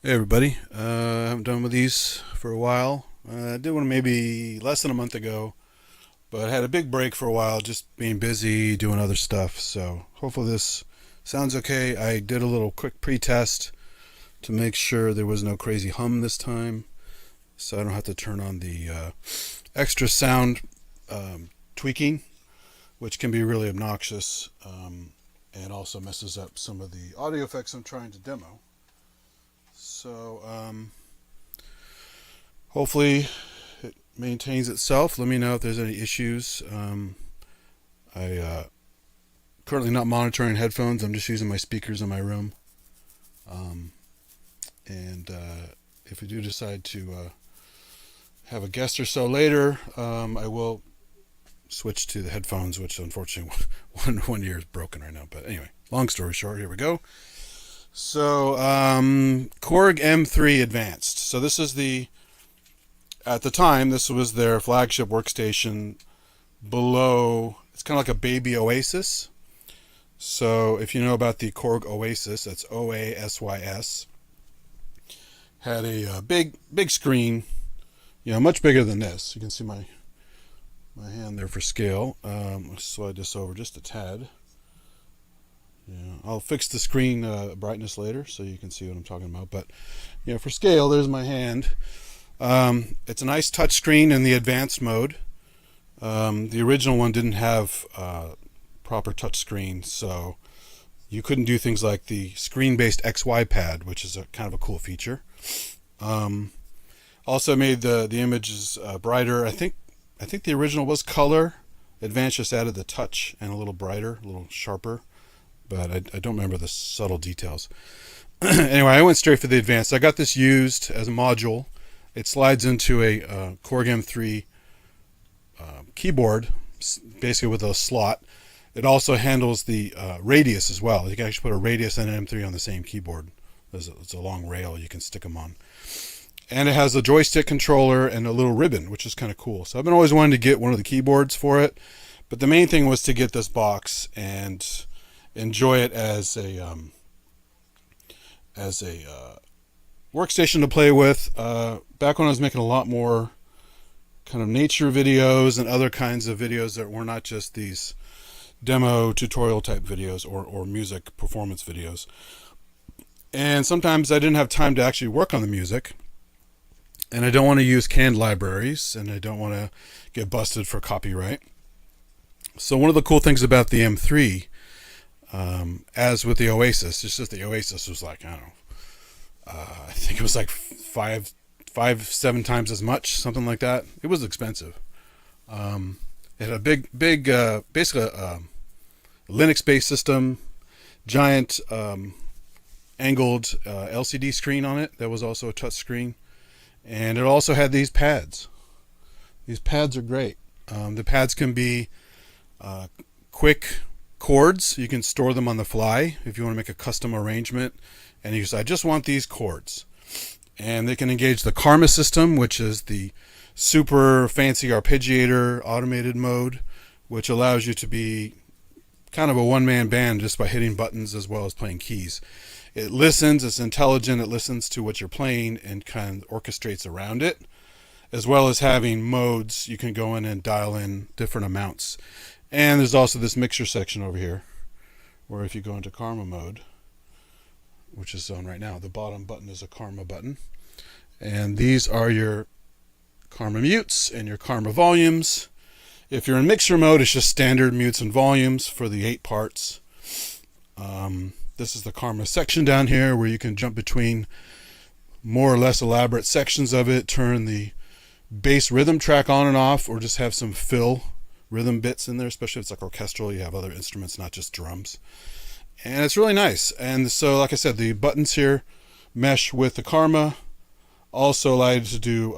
Hey everybody, I haven't done with these for a while. I did one maybe less than a month ago, but I had a big break for a while just being busy doing other stuff. So hopefully this sounds okay. I did a little quick pre-test to make sure there was no crazy hum this time, so I don't have to turn on the extra sound tweaking, which can be really obnoxious and also messes up some of the audio effects I'm trying to demo. So hopefully it maintains itself. Let me know if there's any issues. I currently not monitoring headphones. I'm just using my speakers in my room. And if we do decide to have a guest or so later, I will switch to the headphones, which unfortunately one ear is broken right now. But anyway, long story short, here we go. So Korg M3 Advanced. So this is at the time, this was their flagship workstation below. It's kind of like a baby Oasis. So if you know about the Korg Oasis, that's OASYS, had a big screen, much bigger than this. You can see my hand there for scale. Let's slide this over just a tad. Yeah, I'll fix the screen brightness later so you can see what I'm talking about. But for scale, there's my hand. It's a nice touch screen in the advanced mode. The original one didn't have proper touch screen, so you couldn't do things like the screen-based XY pad, which is a kind of a cool feature. Also made the images brighter. I think the original was color. Advanced just added the touch and a little brighter, a little sharper. But I don't remember the subtle details. Anyway, I went straight for the advanced. I got this used as a module. It slides into a Korg M3 keyboard, basically with a slot. It also handles the radius as well. You can actually put a radius and an M3 on the same keyboard. It's a long rail you can stick them on. And it has a joystick controller and a little ribbon, which is kind of cool. So I've been always wanting to get one of the keyboards for it. But the main thing was to get this box and enjoy it as a workstation to play with. Back when I was making a lot more kind of nature videos and other kinds of videos that were not just these demo tutorial type videos or music performance videos. And sometimes I didn't have time to actually work on the music. And I don't want to use canned libraries, and I don't want to get busted for copyright. So one of the cool things about the M3, as with the Oasis, it's just the Oasis was like, I don't know, I think it was like 7 times as much, something like that. It was expensive. It had a big, basically a Linux-based system, giant angled LCD screen on it that was also a touch screen. And it also had these pads. These pads are great. The pads can be quick chords. You can store them on the fly if you want to make a custom arrangement. And you say, I just want these chords. And they can engage the Karma system, which is the super fancy arpeggiator automated mode, which allows you to be kind of a one-man band just by hitting buttons as well as playing keys. It listens, it's intelligent, it listens to what you're playing and kind of orchestrates around it, as well as having modes. You can go in and dial in different amounts. And there's also this mixer section over here, where if you go into Karma mode, which is on right now, the bottom button is a Karma button. And these are your Karma mutes and your Karma volumes. If you're in mixer mode, it's just standard mutes and volumes for the 8 parts. This is the Karma section down here where you can jump between more or less elaborate sections of it, turn the bass rhythm track on and off, or just have some fill rhythm bits in there, especially if it's like orchestral. You have other instruments, not just drums. And it's really nice. And so, like I said, the buttons here mesh with the Karma. Also allow you to do,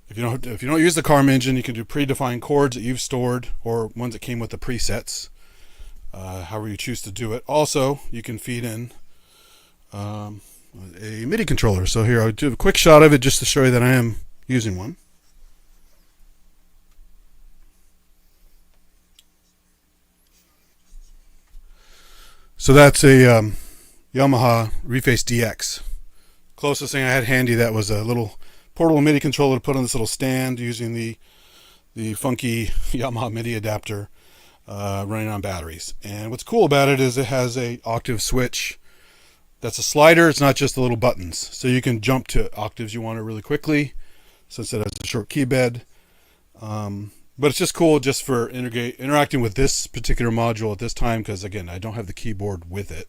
if you don't use the Karma engine, you can do predefined chords that you've stored or ones that came with the presets. However you choose to do it. Also, you can feed in a MIDI controller. So here, I'll do a quick shot of it just to show you that I am using one. So that's a Yamaha Reface DX. closest thing I had handy that was a little portable MIDI controller to put on this little stand using the funky Yamaha MIDI adapter running on batteries. And what's cool about it is it has a octave switch. That's a slider. It's not just the little buttons. So you can jump to octaves you want it really quickly since it has a short key bed. But it's just cool just for interacting with this particular module at this time because, again, I don't have the keyboard with it.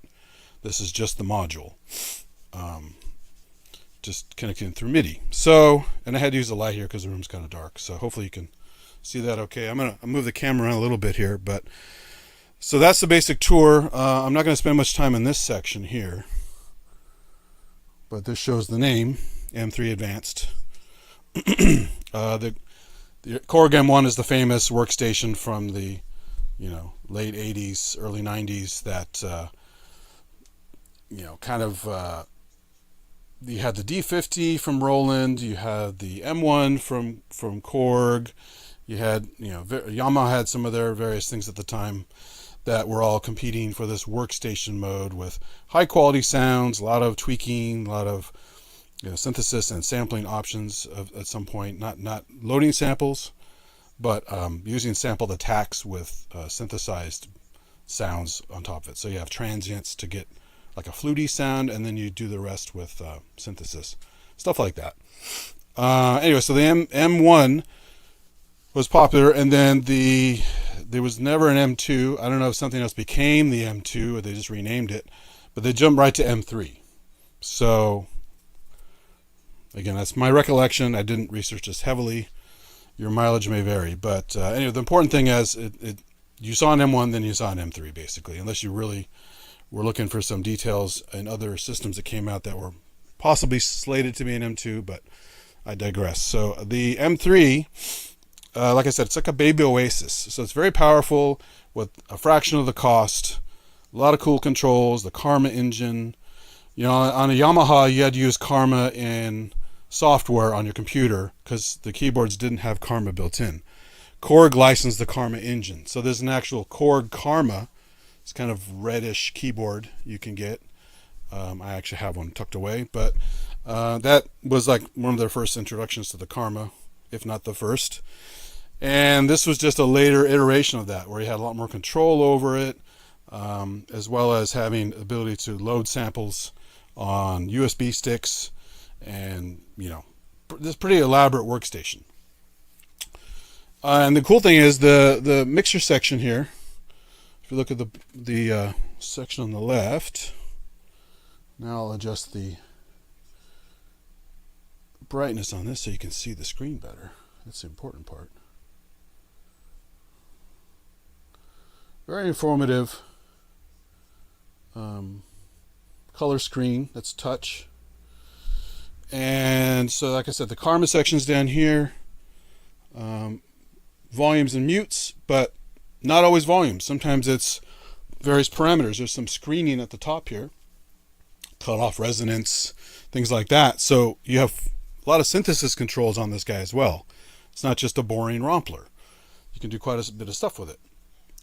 This is just the module. Just connecting through MIDI. So, and I had to use a light here because the room's kind of dark. So hopefully you can see that okay. I'm going to move the camera around a little bit here. But so that's the basic tour. I'm not going to spend much time in this section here. But this shows the name, M3 Advanced. The Korg M1 is the famous workstation from the, late 80s, early 90s that, kind of, you had the D50 from Roland, you had the M1 from Korg, you had, Yamaha had some of their various things at the time that were all competing for this workstation mode with high quality sounds, a lot of tweaking, a lot of synthesis and sampling options at some point, not loading samples, but using sampled attacks with synthesized sounds on top of it. So you have transients to get like a flutey sound, and then you do the rest with synthesis, stuff like that. Anyway, so the M1 was popular, and then there was never an M2. I don't know if something else became the M2 or they just renamed it, but they jumped right to M3. So again, that's my recollection. I didn't research this heavily. Your mileage may vary. But anyway, the important thing is you saw an M1, then you saw an M3, basically, unless you really were looking for some details in other systems that came out that were possibly slated to be an M2, but I digress. So the M3, like I said, it's like a baby Oasis. So it's very powerful with a fraction of the cost. A lot of cool controls, the Karma engine. On a Yamaha, you had to use Karma in software on your computer because the keyboards didn't have Karma built in. Korg licensed the Karma engine. So there's an actual Korg Karma. It's kind of reddish keyboard you can get. I actually have one tucked away, but that was like one of their first introductions to the Karma, if not the first. And this was just a later iteration of that, where you had a lot more control over it, as well as having the ability to load samples on USB sticks, and this pretty elaborate workstation. And the cool thing is the mixer section here. If you look at the section on the left, now I'll adjust the brightness on this so you can see the screen better. That's the important part. Very informative. Color screen, that's touch. And so, like I said, the Karma section's down here. Volumes and mutes, but not always volumes. Sometimes it's various parameters. There's some screening at the top here. Cut off resonance, things like that. So you have a lot of synthesis controls on this guy as well. It's not just a boring rompler. You can do quite a bit of stuff with it.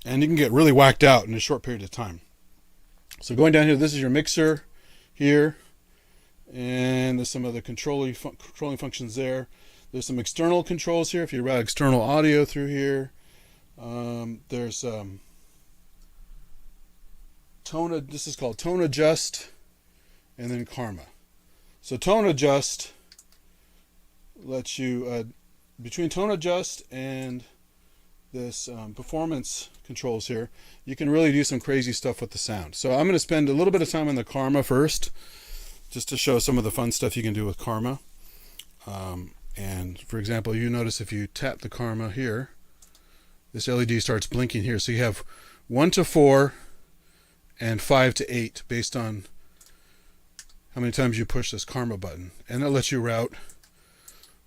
And you can get really whacked out in a short period of time. So going down here, this is your mixer here. And there's some other controlling functions there. There's some external controls here if you route external audio through here. There's this is called tone adjust, and then Karma. So tone adjust lets you between tone adjust and this performance controls here, you can really do some crazy stuff with the sound. So I'm going to spend a little bit of time on the Karma first, just to show some of the fun stuff you can do with Karma. And for example, you notice if you tap the Karma here, this LED starts blinking here. So you have 1 to 4 and 5 to 8 based on how many times you push this Karma button. And that lets you route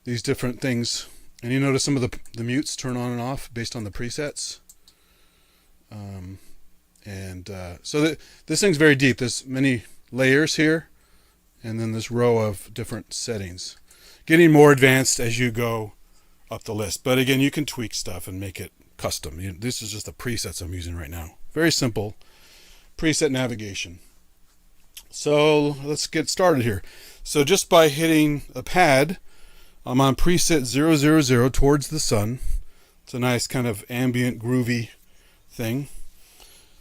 these different things. And you notice some of the mutes turn on and off based on the presets. So this thing's very deep. There's many layers here, and then this row of different settings. Getting more advanced as you go up the list. But again, you can tweak stuff and make it custom. This is just the presets I'm using right now. Very simple preset navigation. So let's get started here. So just by hitting a pad, I'm on preset 000 towards the sun. It's a nice kind of ambient, groovy thing.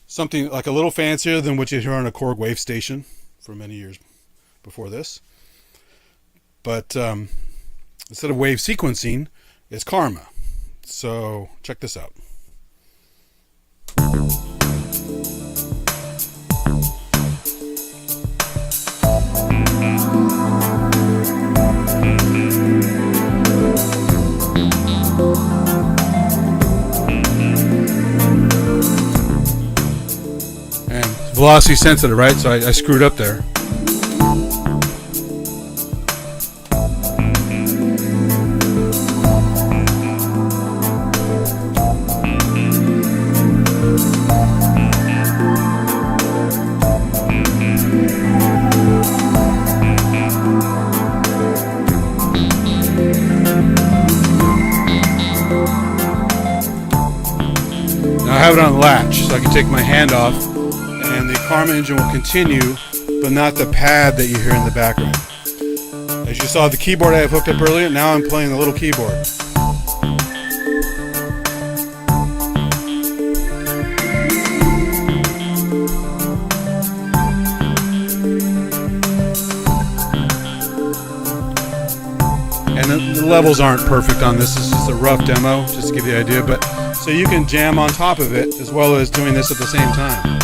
Something like a little fancier than what you hear on a Korg Workstation for many years before this. But instead of wave sequencing, it's Karma. So check this out. And velocity sensitive, right? So I screwed up there. I have it on latch, so I can take my hand off and the Karma engine will continue, but not the pad that you hear in the background. As you saw the keyboard I have hooked up earlier, now I'm playing the little keyboard. And the levels aren't perfect on this. This is just a rough demo, just to give you the idea, but so you can jam on top of it as well as doing this at the same time.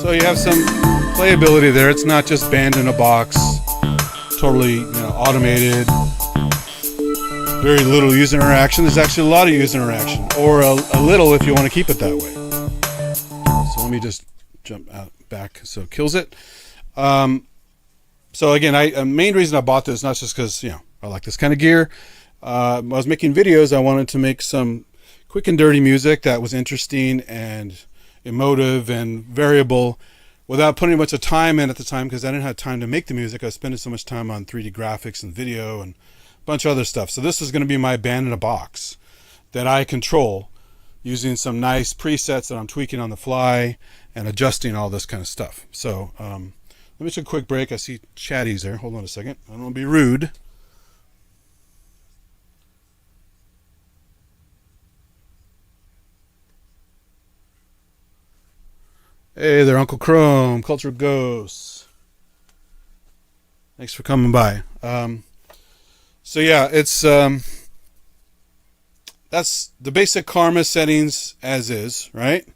So you have some playability there. It's not just band in a box, totally automated, very little user interaction. There's actually a lot of user interaction, or a little if you want to keep it that way. So let me just jump out back so it kills it. So again, a main reason I bought this, not just because I like this kind of gear. I was making videos. I wanted to make some quick and dirty music that was interesting and emotive and variable without putting much of time in at the time, because I didn't have time to make the music. I was spending so much time on 3D graphics and video and a bunch of other stuff. So this is going to be my band in a box that I control using some nice presets that I'm tweaking on the fly and adjusting all this kind of stuff. So let me take a quick break. I see chatties there. Hold on a second. I don't want to be rude. Hey there, Uncle Chrome, Culture Ghosts. Thanks for coming by. So yeah, it's that's the basic Karma settings as is, right?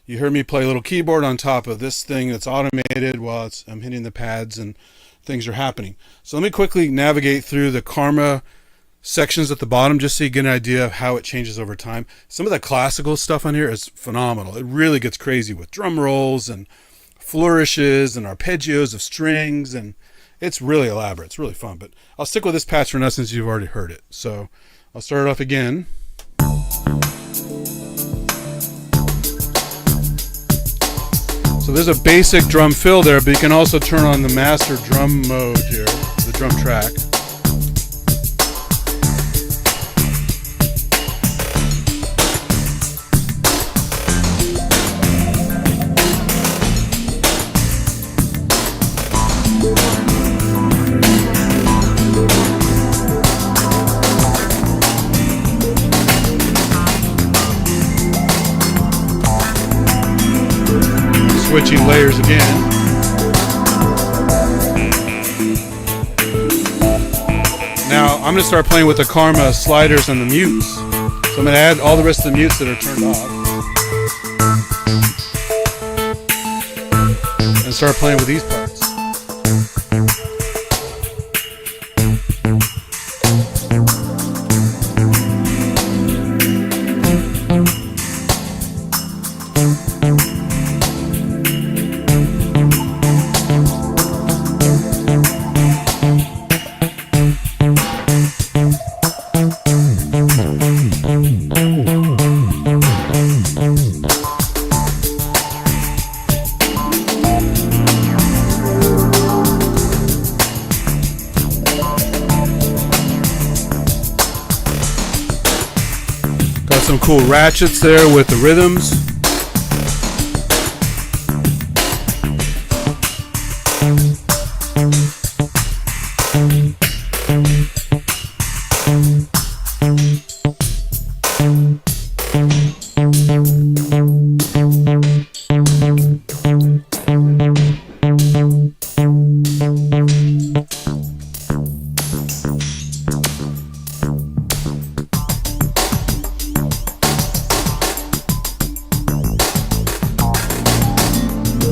You heard me play a little keyboard on top of this thing that's automated while I'm hitting the pads and things are happening. So let me quickly navigate through the Karma sections at the bottom just so you get an idea of how it changes over time. Some of the classical stuff on here is phenomenal. It really gets crazy with drum rolls and flourishes and arpeggios of strings, and it's really elaborate. It's really fun, but I'll stick with this patch for now since you've already heard it. So I'll start it off again. So there's a basic drum fill there, but you can also turn on the master drum mode here, the drum track. Switching layers again. Now I'm going to start playing with the Karma sliders and the mutes. So I'm going to add all the rest of the mutes that are turned off and start playing with these parts. Got some cool ratchets there with the rhythms.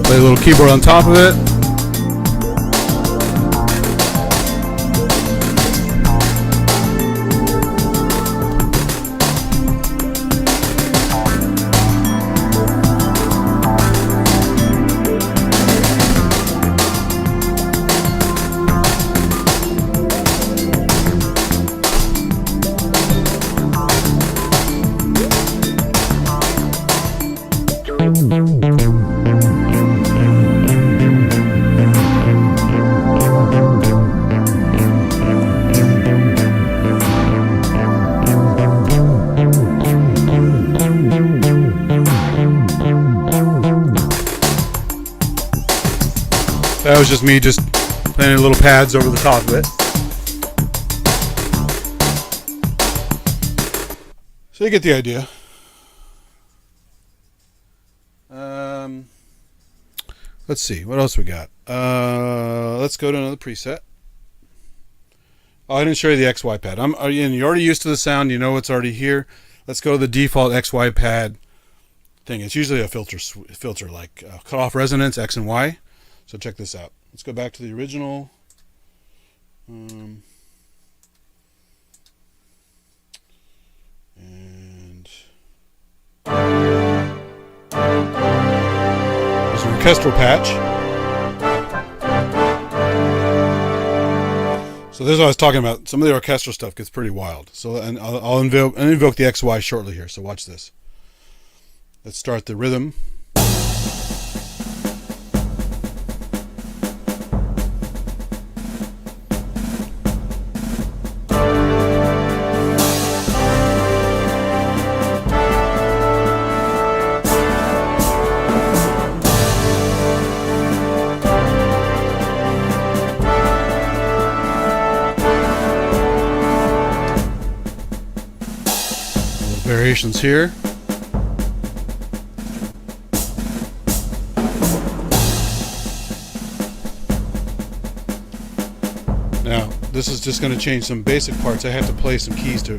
Play a little keyboard on top of it. That was just me just playing little pads over the top of it. So you get the idea. Let's see, what else we got? Let's go to another preset. Oh, I didn't show you the XY pad. You're already used to the sound. You know what's already here. Let's go to the default XY pad thing. It's usually a filter like cutoff resonance, X and Y. So check this out. Let's go back to the original. And there's an orchestral patch. So this is what I was talking about. Some of the orchestral stuff gets pretty wild. So and I'll invoke the XY shortly here. So watch this. Let's start the rhythm. Variations here. Now, this is just going to change some basic parts. I have to play some keys to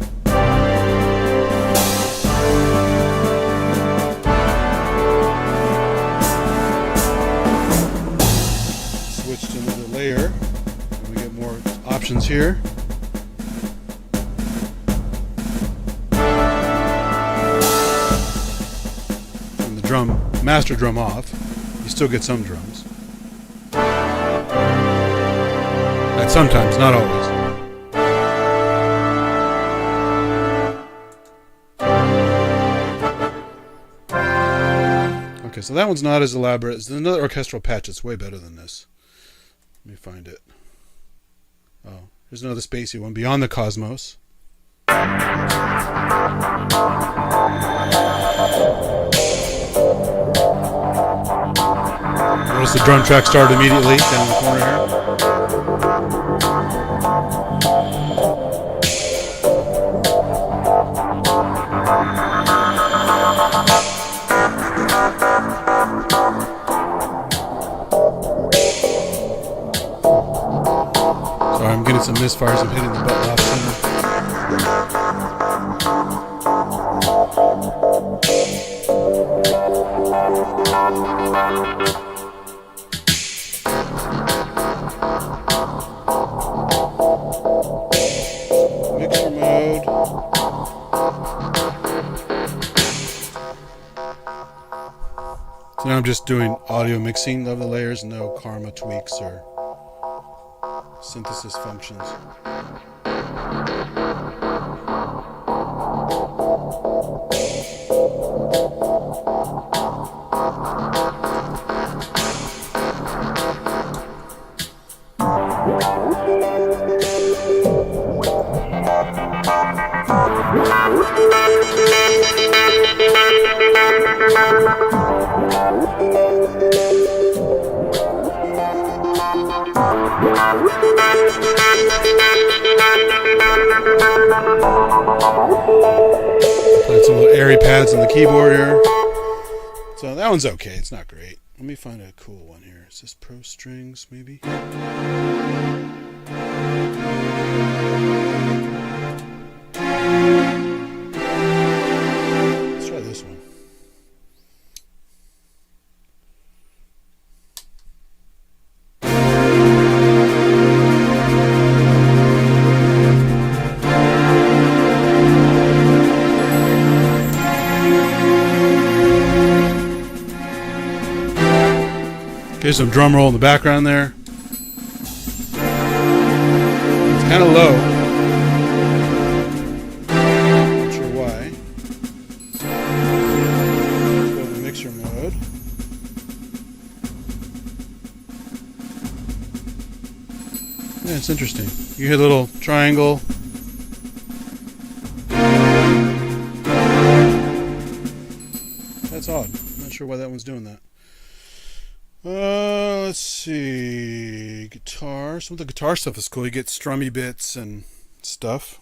switch to another layer, and we get more options here. Master drum off, you still get some drums. And sometimes, not always. Okay, so that one's not as elaborate. There's another orchestral patch that's way better than this. Let me find it. Oh, here's another spacey one, Beyond the Cosmos. Notice the drum track started immediately down the corner here. Sorry, I'm getting some misfires. I'm hitting the button off center. Mixer mode. So now I'm just doing audio mixing of the layers, no karma tweaks or synthesis functions. Played some little airy pads on the keyboard here. So that one's okay. It's not great. Let me find a cool one here. Is this Pro Strings, maybe? Let's try this one. Okay, some drum roll in the background there. It's kind of low. Not sure why. Let's go to the mixer mode. Yeah, it's interesting. You hear the little triangle. That's odd. I'm not sure why that one's doing that. Let's see. Guitar. Some of the guitar stuff is cool. You get strummy bits and stuff.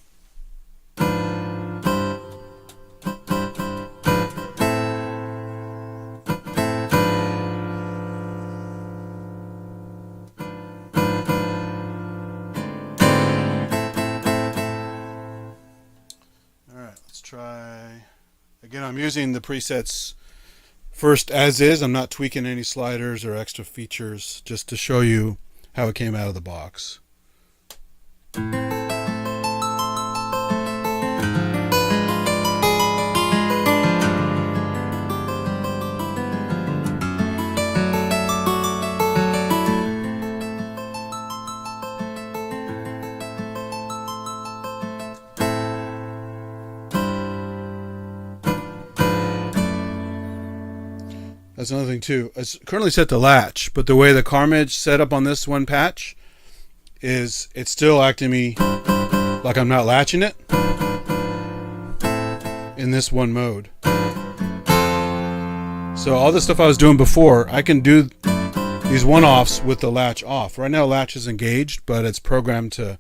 Alright, let's try. Again, I'm using the presets first as is. I'm not tweaking any sliders or extra features, just to show you how it came out of the box. That's another thing too. It's currently set to latch, but the way the carmage set up on this one patch is it's still acting me like I'm not latching it in this one mode. So all the stuff I was doing before, I can do these one-offs with the latch off. Right now latch is engaged, but it's programmed to,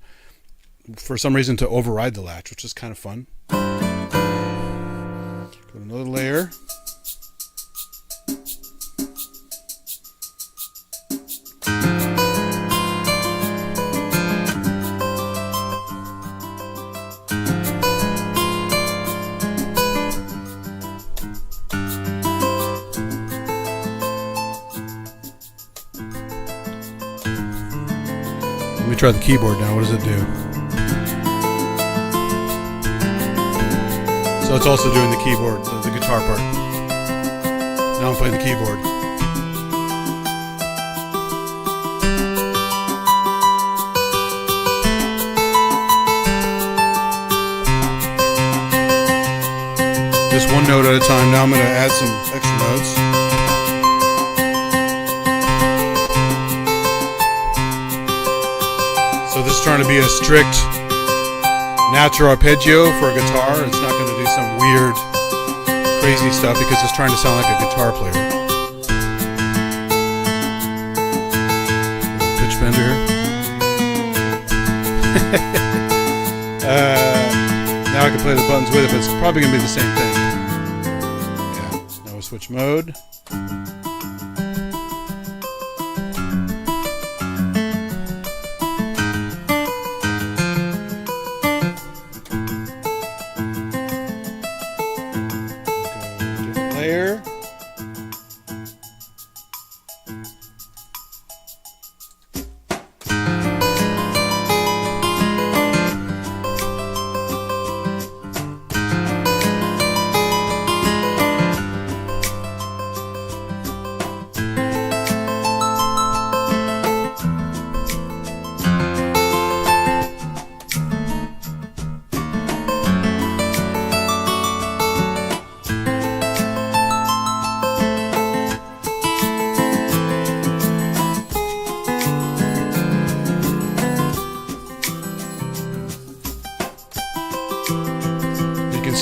for some reason, to override the latch, which is kind of fun. Go to another layer. Let me try the keyboard now. What does it do? So it's also doing the keyboard, the guitar part. Now I'm playing the keyboard. Just one note at a time. Now I'm going to add some extra notes. So this is trying to be a strict natural arpeggio for a guitar. It's not going to do some weird, crazy stuff because it's trying to sound like a guitar player. Pitch bender. Now I can play the buttons with it, but it's probably going to be the same thing. Yeah. Now we switch mode. Layer.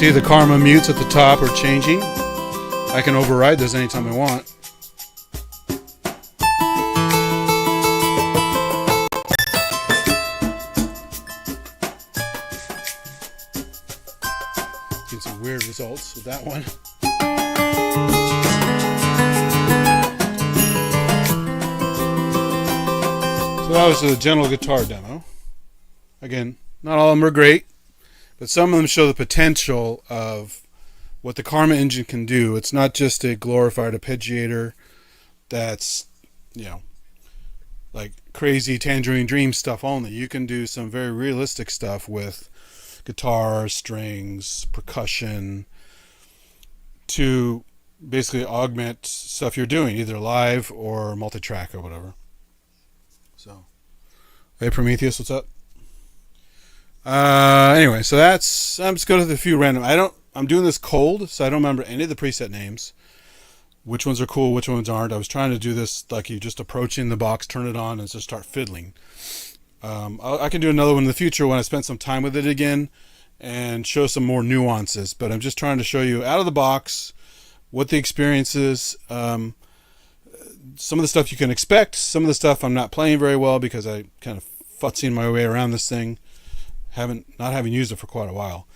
see the Karma mutes at the top are changing. I can override those anytime I want. Get some weird results with that one. So that was a gentle guitar demo. Again, not all of them are great, but some of them show the potential of what the Karma engine can do. It's not just a glorified arpeggiator that's, you know, like crazy Tangerine Dream stuff only. You can do some very realistic stuff with guitar, strings, percussion to basically augment stuff you're doing, either live or multi-track or whatever. So, hey Prometheus, what's up? Anyway, so that's, I'm just going to the few random. I'm doing this cold, so I don't remember any of the preset names. Which ones are cool, which ones aren't. I was trying to do this like you just approaching the box, turn it on, and just start fiddling. I can do another one in the future when I spend some time with it again and show some more nuances. But I'm just trying to show you out of the box what the experience is. Some of the stuff you can expect. Some of the stuff I'm not playing very well because I kind of futzing my way around this thing. Not having used it for quite a while.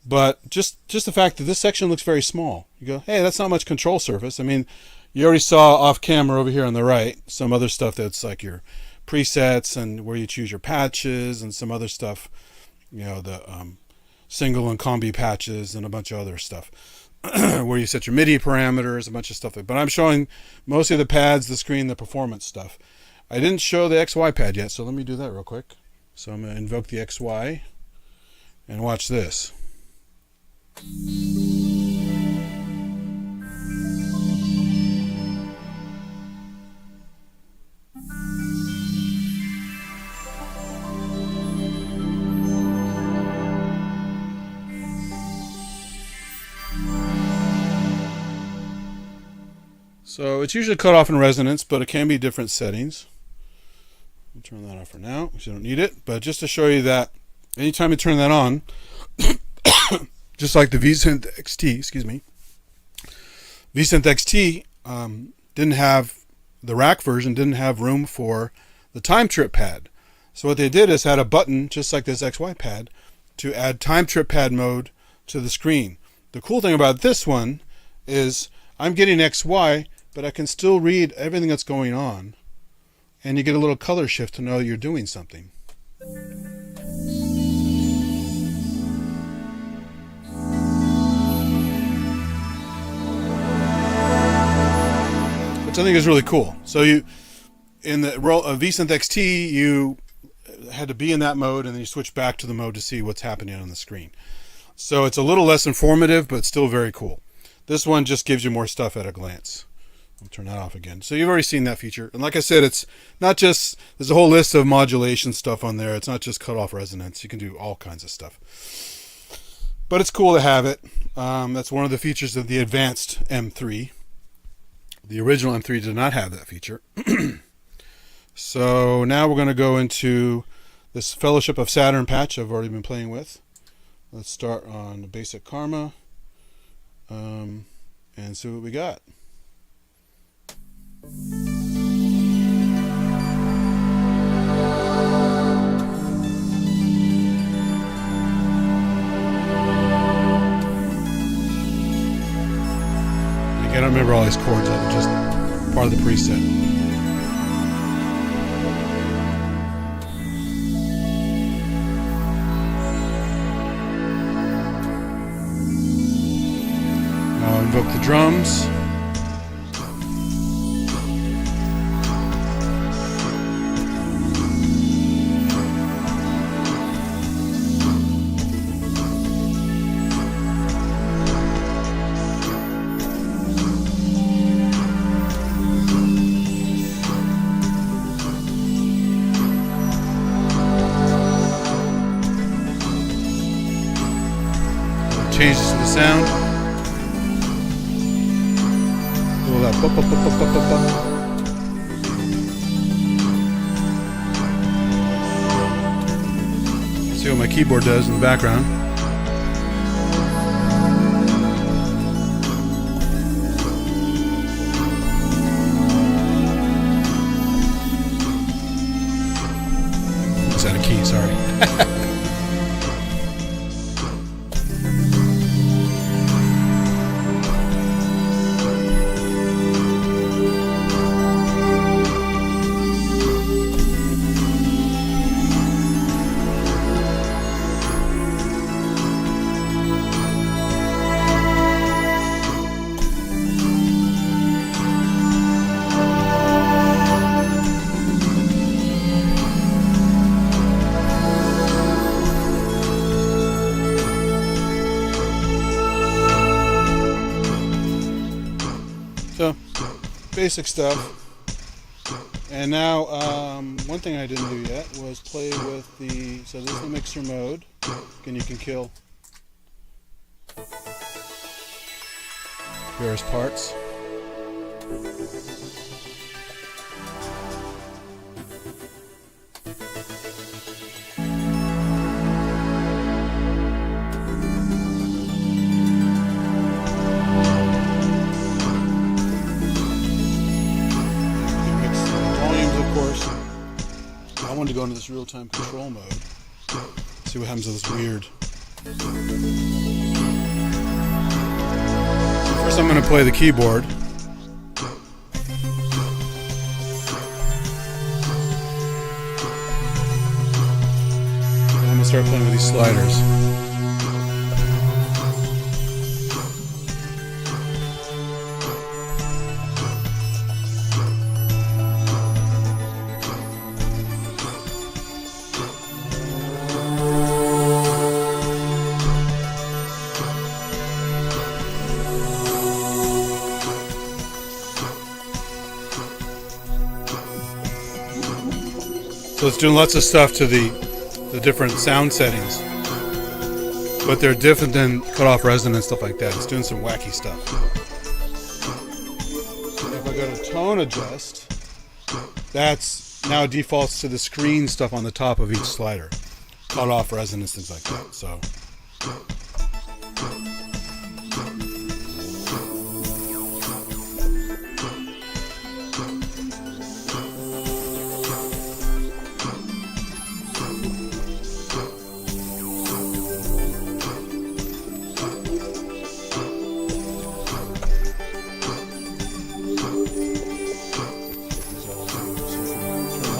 But just the fact that this section looks very small. You go, hey, that's not much control surface. I mean, you already saw off camera over here on the right some other stuff that's like your presets and where you choose your patches and some other stuff. You know, the single and combi patches and a bunch of other stuff. Where you set your MIDI parameters, a bunch of stuff. But I'm showing mostly the pads, the screen, the performance stuff. I didn't show the XY pad yet, so let me do that real quick. So I'm going to invoke the XY and watch this. So it's usually cut off in resonance, but it can be different settings. I'll turn that off for now because you don't need it. But just to show you that anytime you turn that on, just like the vSynth XT, vSynth XT didn't have, the rack version didn't have room for the time trip pad. So what they did is add a button, just like this XY pad, to add time trip pad mode to the screen. The cool thing about this one is I'm getting XY, but I can still read everything that's going on. And you get a little color shift to know you're doing something. Which I think is really cool. So you, in the vSynth XT, you had to be in that mode and then you switch back to the mode to see what's happening on the screen. So it's a little less informative, but still very cool. This one just gives you more stuff at a glance. I'll turn that off again. So you've already seen that feature. And like I said, it's not just, there's a whole list of modulation stuff on there. It's not just cut off resonance. You can do all kinds of stuff. But it's cool to have it. That's one of the features of the advanced M3. The original M3 did not have that feature. So now we're going to go into this Fellowship of Saturn patch I've already been playing with. Let's start on the basic Karma and see what we got. I don't remember all these chords, they're just part of the preset. Now I'll invoke the drums. Changes to the sound. All that bop, bop, bop, bop, bop, bop. See what my keyboard does in the background. basic stuff. And now, one thing I didn't do yet was play with the, so this is the mixer mode. Again, you can kill various parts. I wanted to go into this real-time control mode. See what happens to this weird. First I'm going to play the keyboard. And I'm going to start playing with these sliders. So it's doing lots of stuff to the different sound settings, but they're different than cutoff resonance, stuff like that. It's doing some wacky stuff. And if I go to tone adjust, that's now defaults to the screen stuff on the top of each slider. Cutoff resonance, things like that. So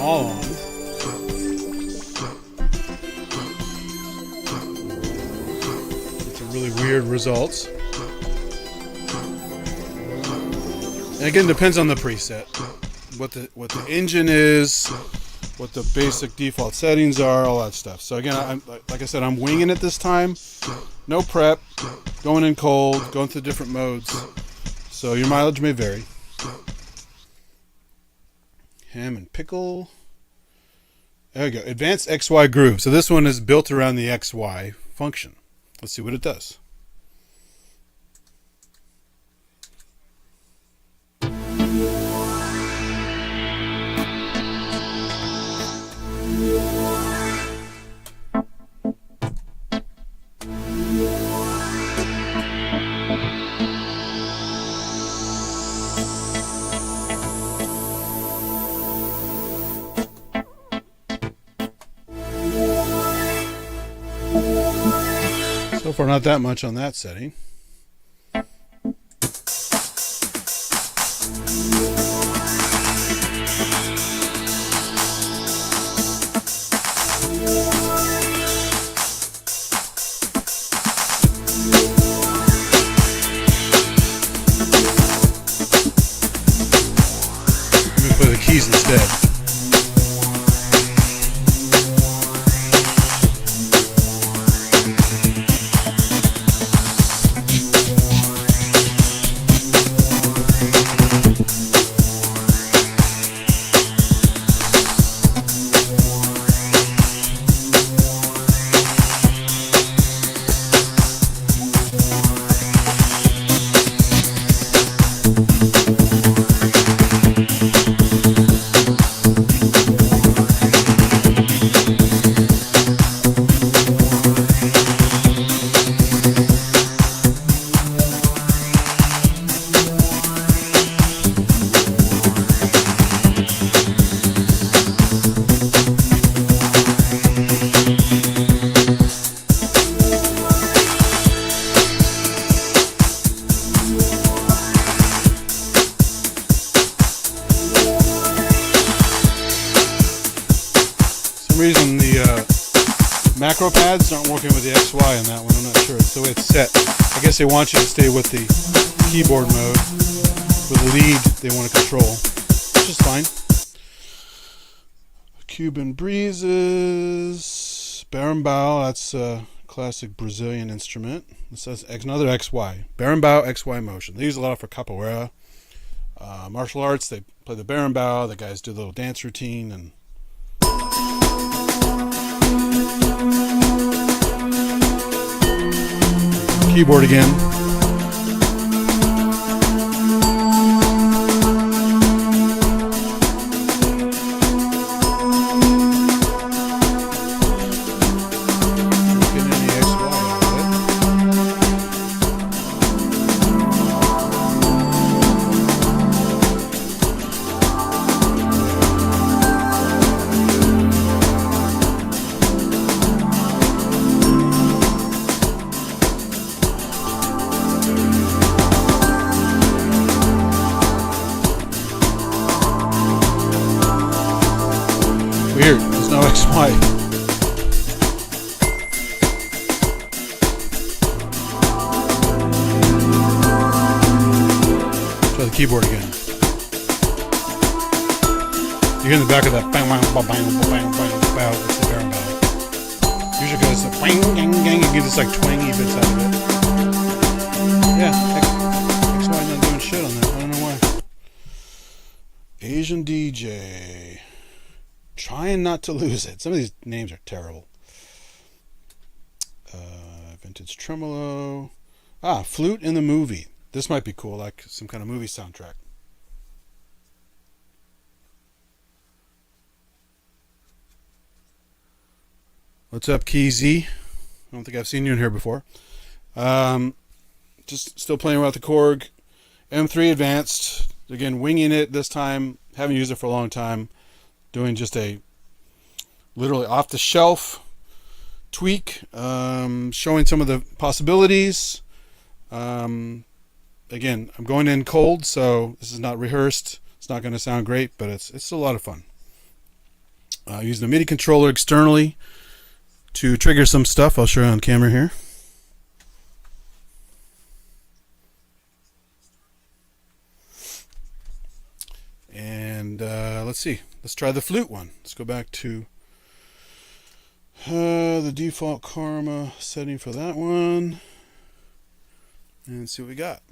all on. Get some really weird results. And again, depends on the preset, what the engine is, what the basic default settings are, all that stuff. So again, like I said, I'm winging it this time. No prep, going in cold, going through different modes. So your mileage may vary. Ham and pickle. There we go. Advanced XY groove. So this one is built around the XY function. Let's see what it does. So far, not that much on that setting. Let me play the keys instead. Reason the macro pads aren't working with the XY on that one. I'm not sure. It's the way it's set. I guess they want you to stay with the keyboard mode with the lead they want to control, which is fine. Cuban breezes, berimbau. That's a classic Brazilian instrument. It says another XY. Berimbau XY motion. They use a lot for capoeira. martial arts. They play the berimbau. The guys do a little dance routine and keyboard again. Weird, there's no XY. Try the keyboard again. You hear in the back of that bang, bang, bang, bang, bang, bang, bang, it's the berimbau. Usually goes like bang, gang, gang, it gives us like twangy bits out of it. Yeah, XY not doing shit on that, I don't know why. Asian DJ. Trying not to lose it. Some of these names are terrible. Vintage tremolo. Flute in the movie. This might be cool, like some kind of movie soundtrack. What's up, Keezy? I don't think I've seen you in here before. Just still playing around with the Korg M3 Advanced. Again, winging it this time. Haven't used it for a long time. Doing just a literally off-the-shelf tweak, showing some of the possibilities. Again, I'm going in cold, so this is not rehearsed. It's not going to sound great, but it's still a lot of fun. Using a MIDI controller externally to trigger some stuff. I'll show you on camera here. And let's see. Let's try the flute one. Let's go back to the default Karma setting for that one and see what we got.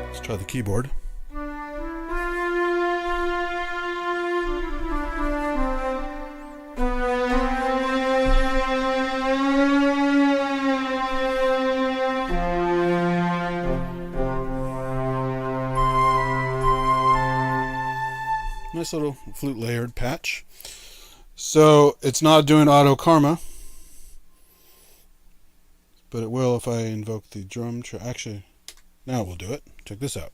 Let's try the keyboard. Nice little flute layered patch. So it's not doing auto Karma, but it will if I invoke the drum track. Actually, now it will do it. Check this out.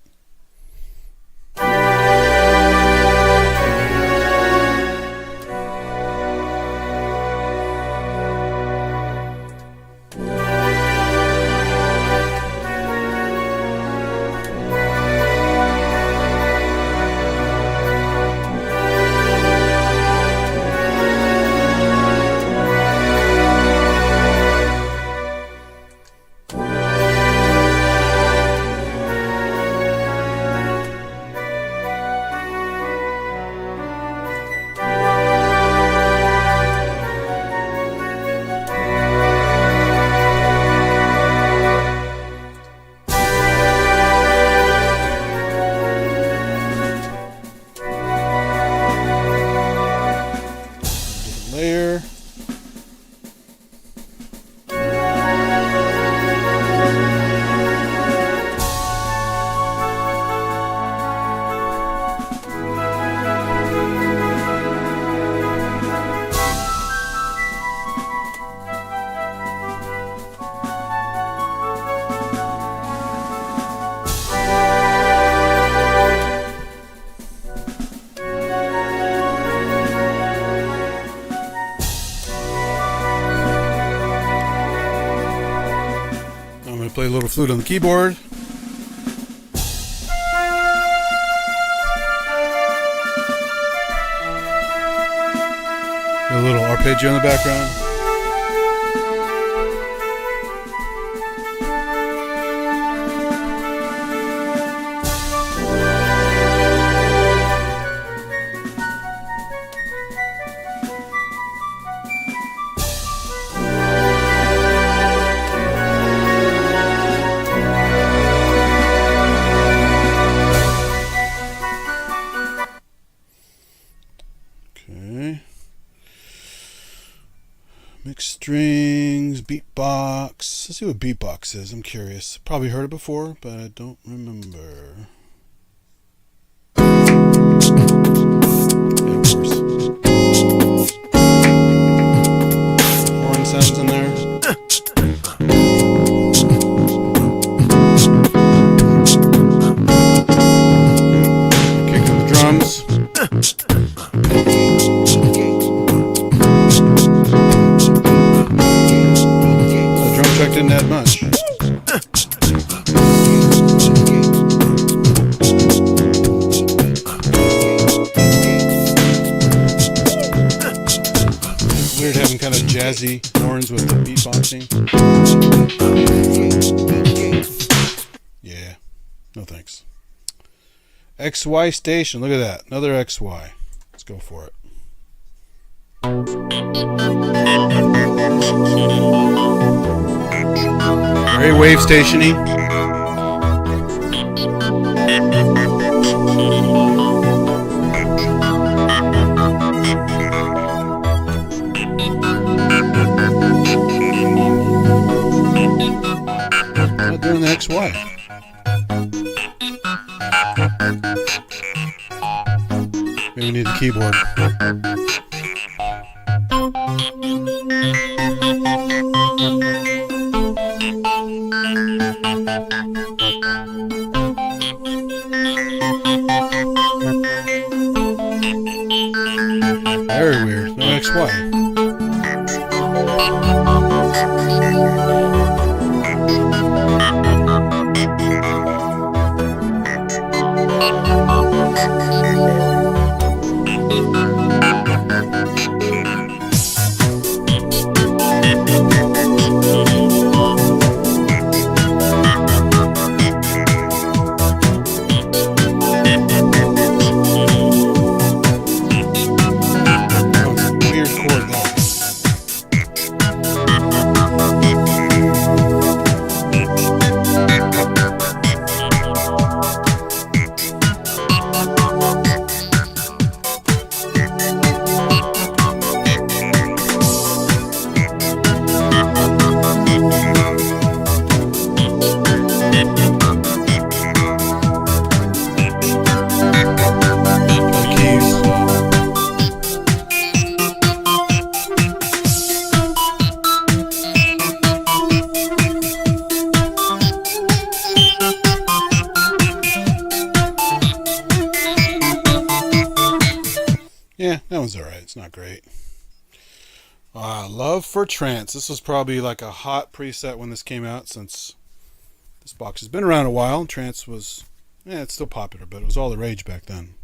Layer. Play a little flute on the keyboard. A little arpeggio in the background. strings, beatbox. Let's see what beatbox is. I'm curious. Probably heard it before, but I don't remember. Yeah, of course. Horn sounds in there. Kick on the drums. The drum track didn't add much. Weird having kind of jazzy horns with the beatboxing. Yeah, no thanks. XY station, look at that. Another XY. Let's go for it. Very wave stationy. Not doing the XY. Maybe we need the keyboard. Very weird. No XY. Yeah, that one's alright. It's not great. Love for Trance. This was probably like a hot preset when this came out, since this box has been around a while. Trance was, it's still popular, but it was all the rage back then.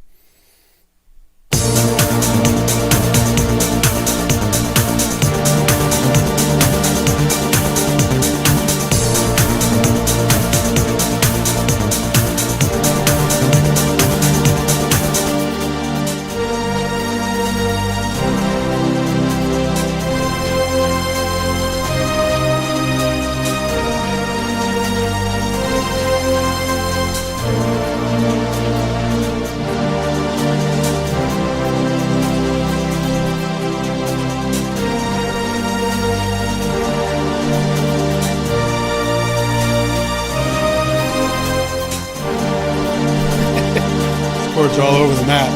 Chords all over the map.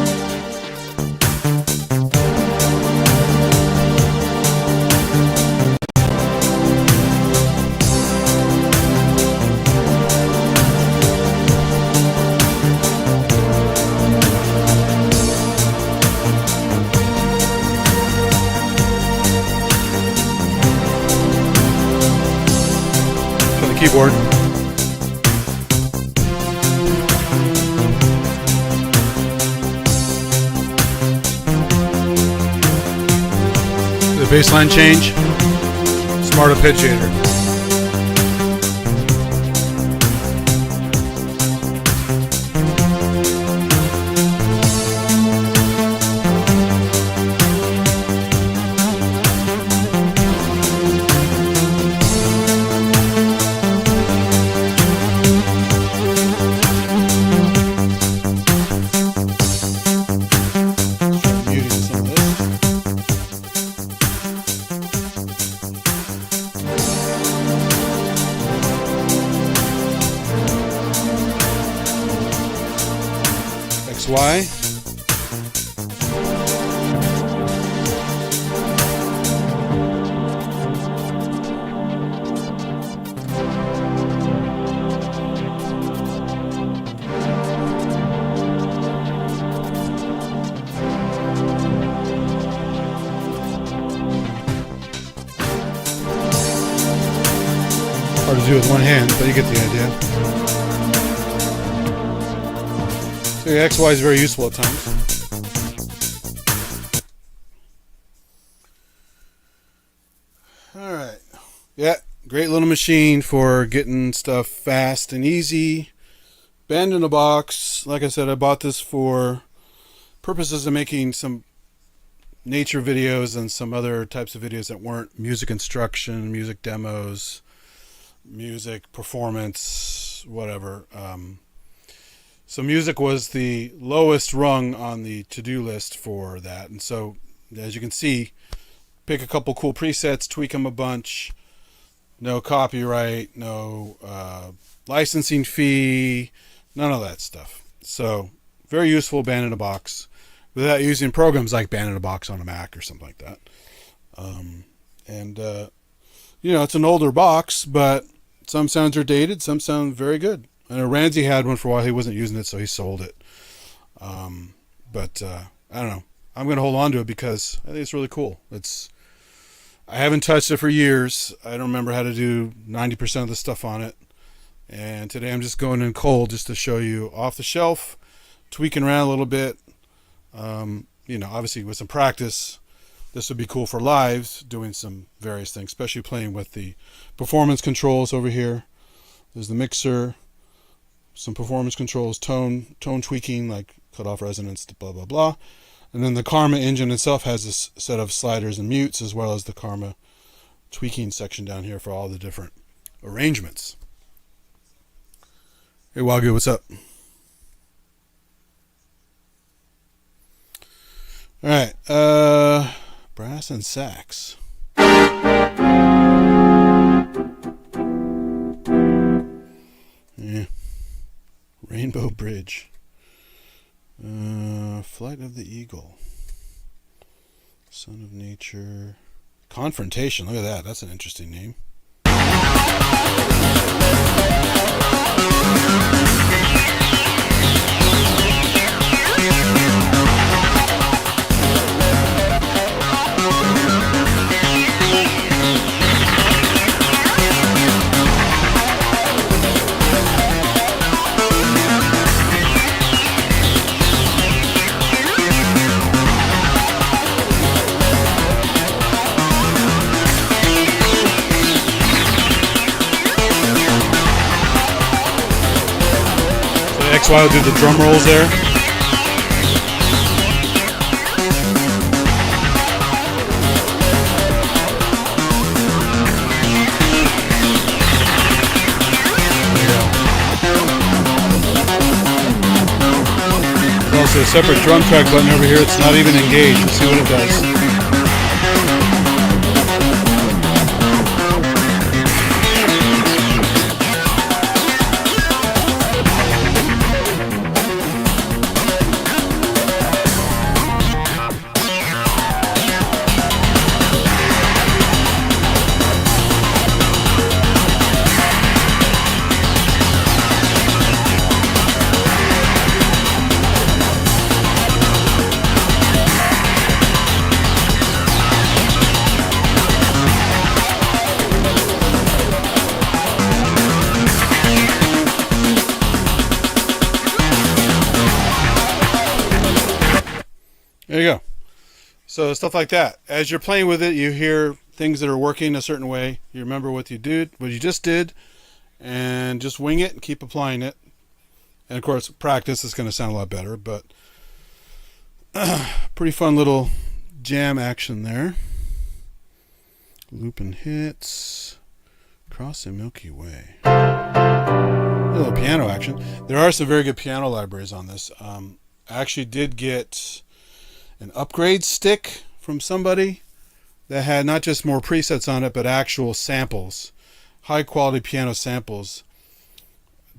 Try the keyboard. Baseline change, smart arpeggiator. XY. Hard to do with one hand, but you get the idea. So your XY is very useful at times. Alright. Yeah, great little machine for getting stuff fast and easy. Band in a box. Like I said, I bought this for purposes of making some nature videos and some other types of videos that weren't music instruction, music demos, music performance, whatever. So music was the lowest rung on the to-do list for that. And so, as you can see, pick a couple cool presets, tweak them a bunch. No copyright, no licensing fee, none of that stuff. So, very useful band in a box without using programs like band in a box on a Mac or something like that. You know, it's an older box, but some sounds are dated, some sound very good. I know Ramsey had one for a while. He wasn't using it, so he sold it. I don't know. I'm going to hold on to it because I think it's really cool. I haven't touched it for years. I don't remember how to do 90% of the stuff on it. And today I'm just going in cold just to show you off the shelf, tweaking around a little bit. You know, obviously with some practice, this would be cool for lives, doing some various things, especially playing with the performance controls over here. There's the mixer, some performance controls, tone tweaking, like cutoff resonance, blah, blah, blah. And then the Karma engine itself has this set of sliders and mutes, as well as the Karma tweaking section down here for all the different arrangements. Hey, Wagyu, what's up? All right, brass and sax. Yeah. Rainbow Bridge. Flight of the Eagle. Son of Nature. Confrontation. Look at that. That's an interesting name. XY will do the drum rolls there. There's also a separate drum track button over here. It's not even engaged. Let's see what it does. There you go. So stuff like that. As you're playing with it, you hear things that are working a certain way. You remember what you just did, and just wing it and keep applying it. And of course, practice is going to sound a lot better, but pretty fun little jam action there. Loop and hits. Across the Milky Way. A little piano action. There are some very good piano libraries on this. I actually did get an upgrade stick from somebody that had not just more presets on it, but actual samples, high quality piano samples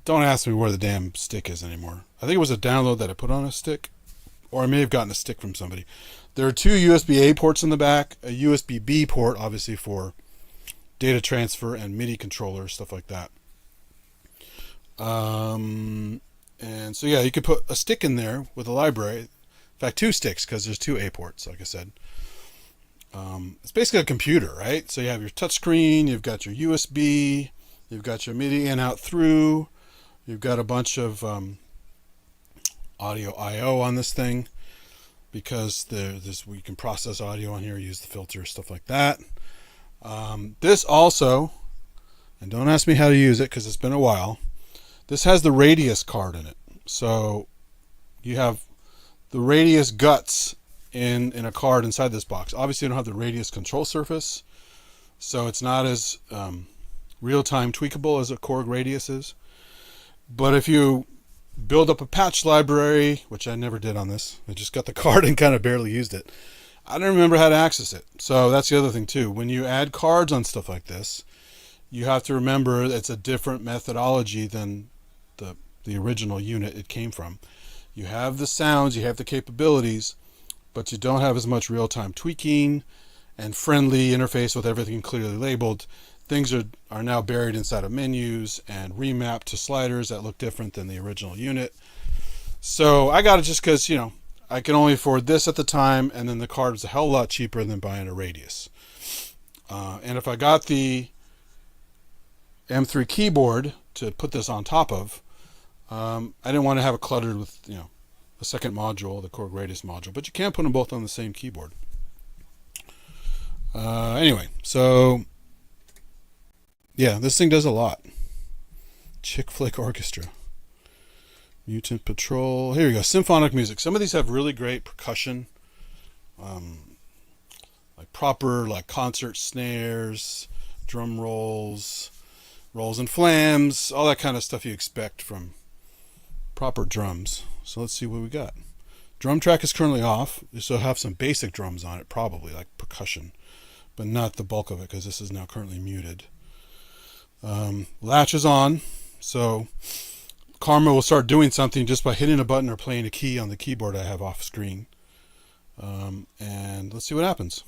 Don't ask me where the damn stick is anymore. I think it was a download that I put on a stick, or I may have gotten a stick from somebody. There are two USB-A ports in the back, a USB-B port, obviously for data transfer and MIDI controllers, stuff like that. And so yeah, you could put a stick in there with a library. In fact, two sticks, because there's two A ports, like I said. It's basically a computer, right? So you have your touch screen, you've got your USB, you've got your MIDI in, out, through. You've got a bunch of audio I/O on this thing, because we can process audio on here, use the filter, stuff like that. This also, and don't ask me how to use it because it's been a while, this has the Radius card in it. So you have the Radius guts in a card inside this box. Obviously you don't have the Radius control surface, so it's not as real-time tweakable as a Korg Radius is. But if you build up a patch library, which I never did on this, I just got the card and kind of barely used it. I don't remember how to access it. So that's the other thing too. When you add cards on stuff like this, you have to remember it's a different methodology than the original unit it came from. You have the sounds, you have the capabilities, but you don't have as much real-time tweaking and friendly interface with everything clearly labeled. Things are now buried inside of menus and remapped to sliders that look different than the original unit. So I got it just because, I could only afford this at the time, and then the card was a hell of a lot cheaper than buying a Radius. And if I got the M3 keyboard to put this on top of, I didn't want to have it cluttered with, a second module, the Korg Radius module, but you can put them both on the same keyboard. Anyway, so yeah, this thing does a lot. Chick Flick Orchestra. Mutant Patrol. Here we go. Symphonic music. Some of these have really great percussion. Like proper, concert snares, drum rolls and flams, all that kind of stuff you expect from proper drums. So let's see what we got. Drum track is currently off. So have some basic drums on it, probably, like percussion, but not the bulk of it, because this is now currently muted. Latch is on, so Karma will start doing something just by hitting a button or playing a key on the keyboard I have off screen. And let's see what happens.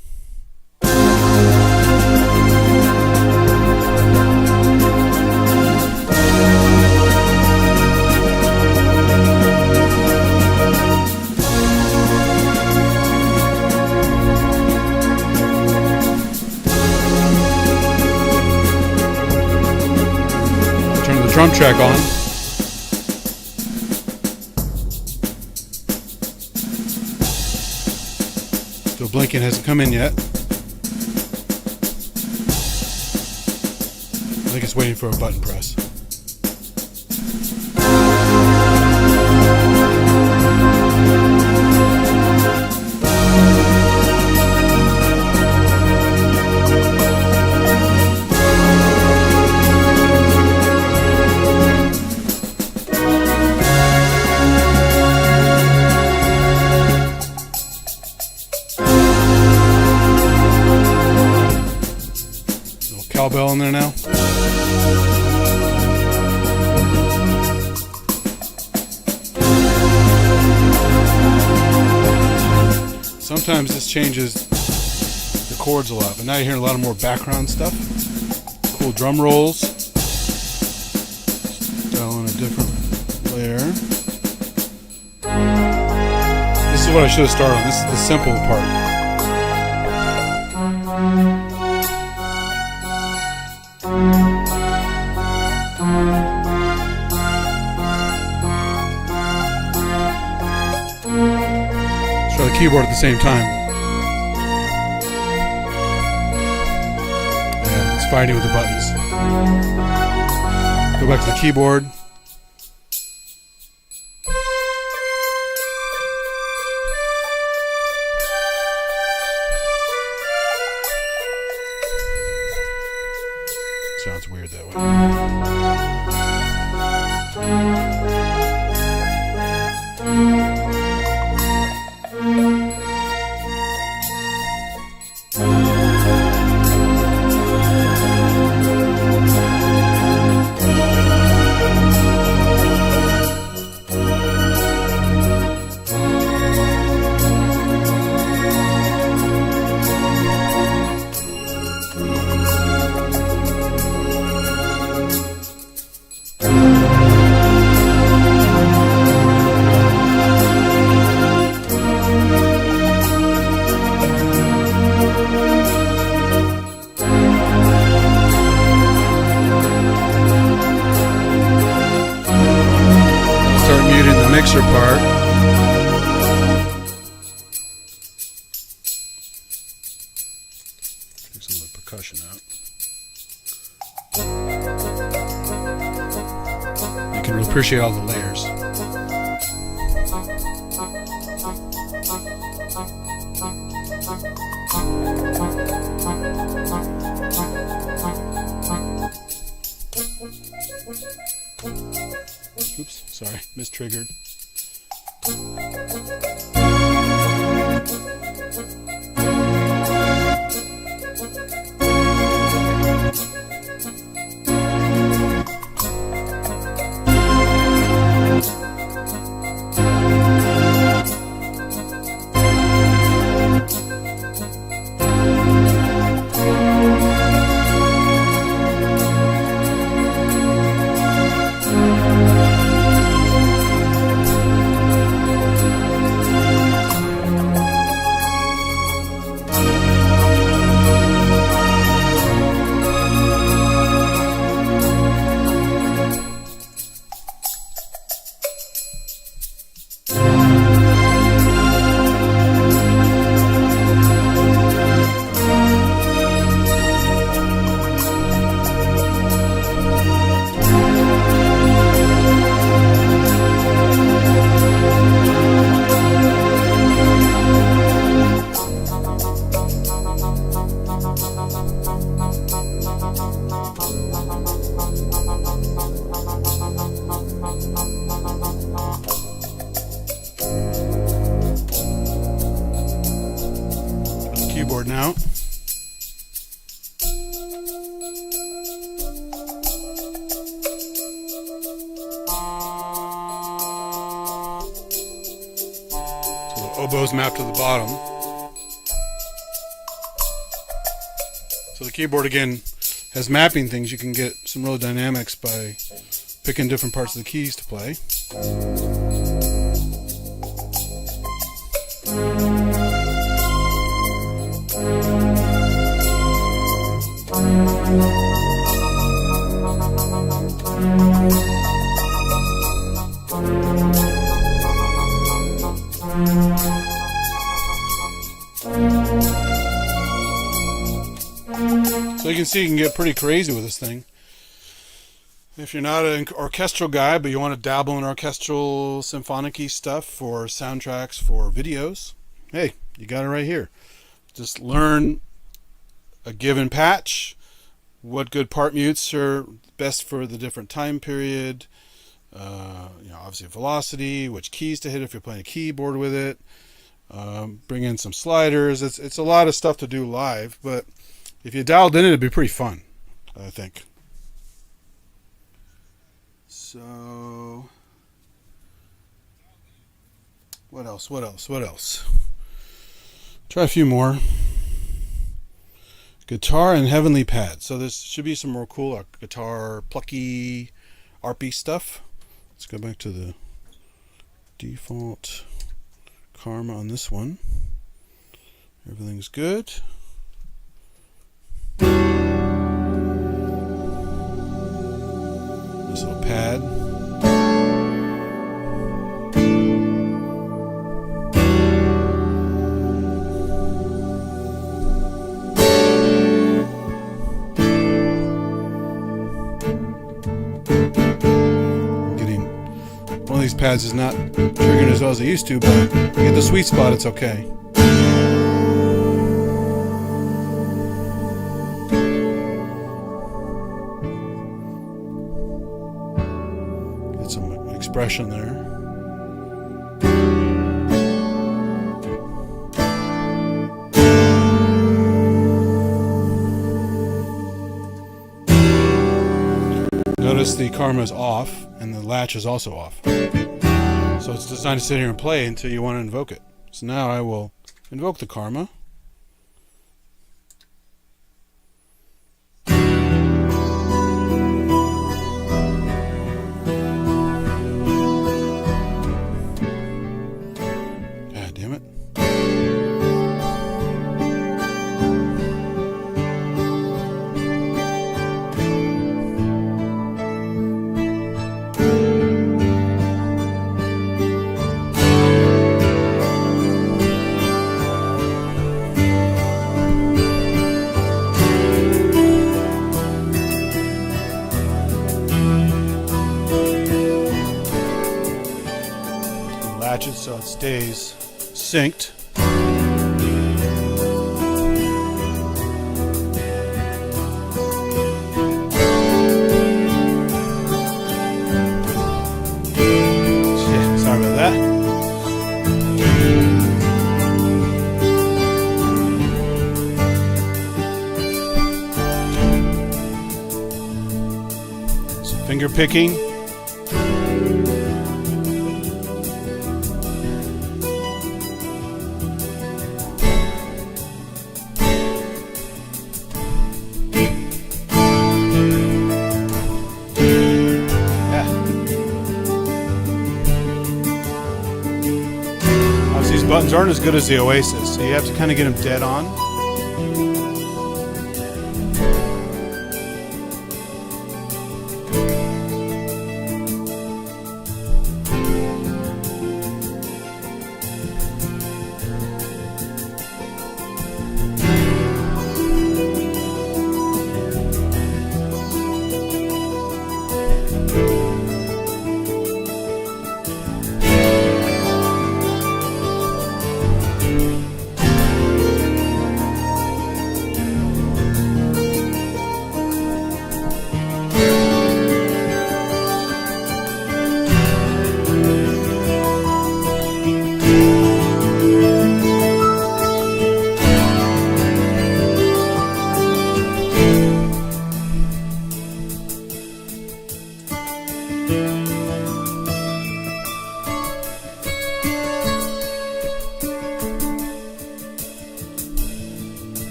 Turn the drum track on. Still blinking, hasn't come in yet. I think it's waiting for a button press. Cowbell in there now. Sometimes this changes the chords a lot, but now you're hearing a lot of more background stuff. Cool drum rolls. Still in a different layer. This is what I should have started on. This is the simple part. The keyboard at the same time. And it's fighting with the buttons. Go back to the keyboard. Sounds weird that way. mixer part. Take some of the percussion out. You can appreciate all the layers. Oops, sorry, mistriggered. Keyboard now. So the oboes map to the bottom. So the keyboard again has mapping things. You can get some real dynamics by picking different parts of the keys to play. So you can see you can get pretty crazy with this thing. If you're not an orchestral guy, but you want to dabble in orchestral symphonic-y stuff for soundtracks, for videos, hey, you got it right here. Just learn a given patch, what good part mutes are best for the different time period, obviously velocity, which keys to hit if you're playing a keyboard with it, bring in some sliders. It's a lot of stuff to do live, but if you dialed in, it'd be pretty fun, I think. So, what else? Try a few more. Guitar and heavenly pad. So this should be some more cool guitar, plucky, arpy stuff. Let's go back to the default Karma on this one. Everything's good. This little pad. One of these pads is not triggering as well as it used to, but you get the sweet spot, it's okay. Get some expression there. Notice the Karma is off and the latch is also off. So it's designed to sit here and play until you want to invoke it. So now I will invoke the Karma. God damn it. attach it so it stays synced. Sorry about that. Some finger picking. These buttons aren't as good as the Oasis, so you have to kind of get them dead on.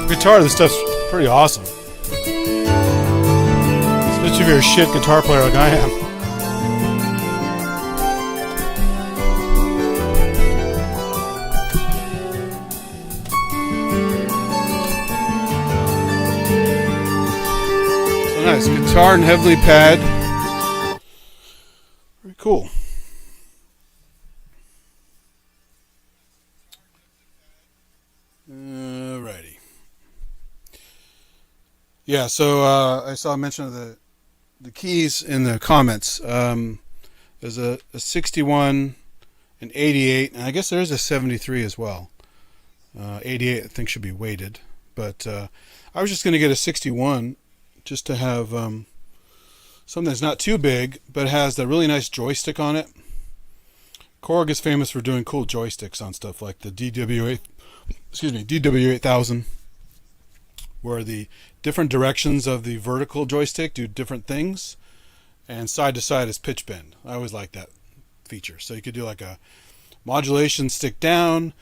Guitar, this stuff's pretty awesome. Especially if you're a shit guitar player like I am. So nice. Guitar and heavily pad. Very cool. Alrighty. Yeah, so I saw a mention of the keys in the comments. There's a 61, an 88, and I guess there is a 73 as well. 88 I think should be weighted, but I was just going to get a 61 just to have something that's not too big, but has a really nice joystick on it. Korg is famous for doing cool joysticks on stuff like the DW8000. Where the different directions of the vertical joystick do different things, and side to side is pitch bend. I always like that feature. So you could do like a modulation stick down,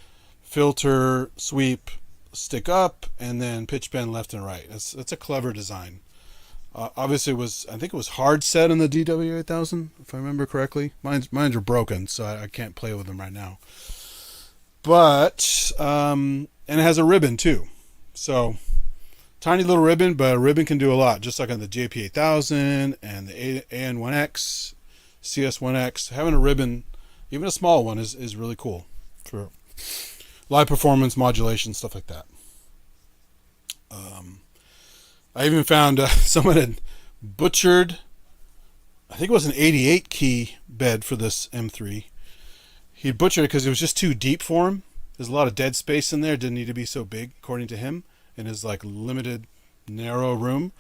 filter sweep stick up, and then pitch bend left and right. That's a clever design. Obviously, I think it was hard set on the DW8000, if I remember correctly. Mine are broken, so I can't play with them right now. But and it has a ribbon too, so. Tiny little ribbon, but a ribbon can do a lot, just like on the JP8000 and the AN1X, CS1X. Having a ribbon, even a small one, is really cool for live performance, modulation, stuff like that. I even found someone had butchered, I think it was an 88 key bed for this M3. He butchered it because it was just too deep for him. There's a lot of dead space in there. It didn't need to be so big, according to him. In his like limited narrow room,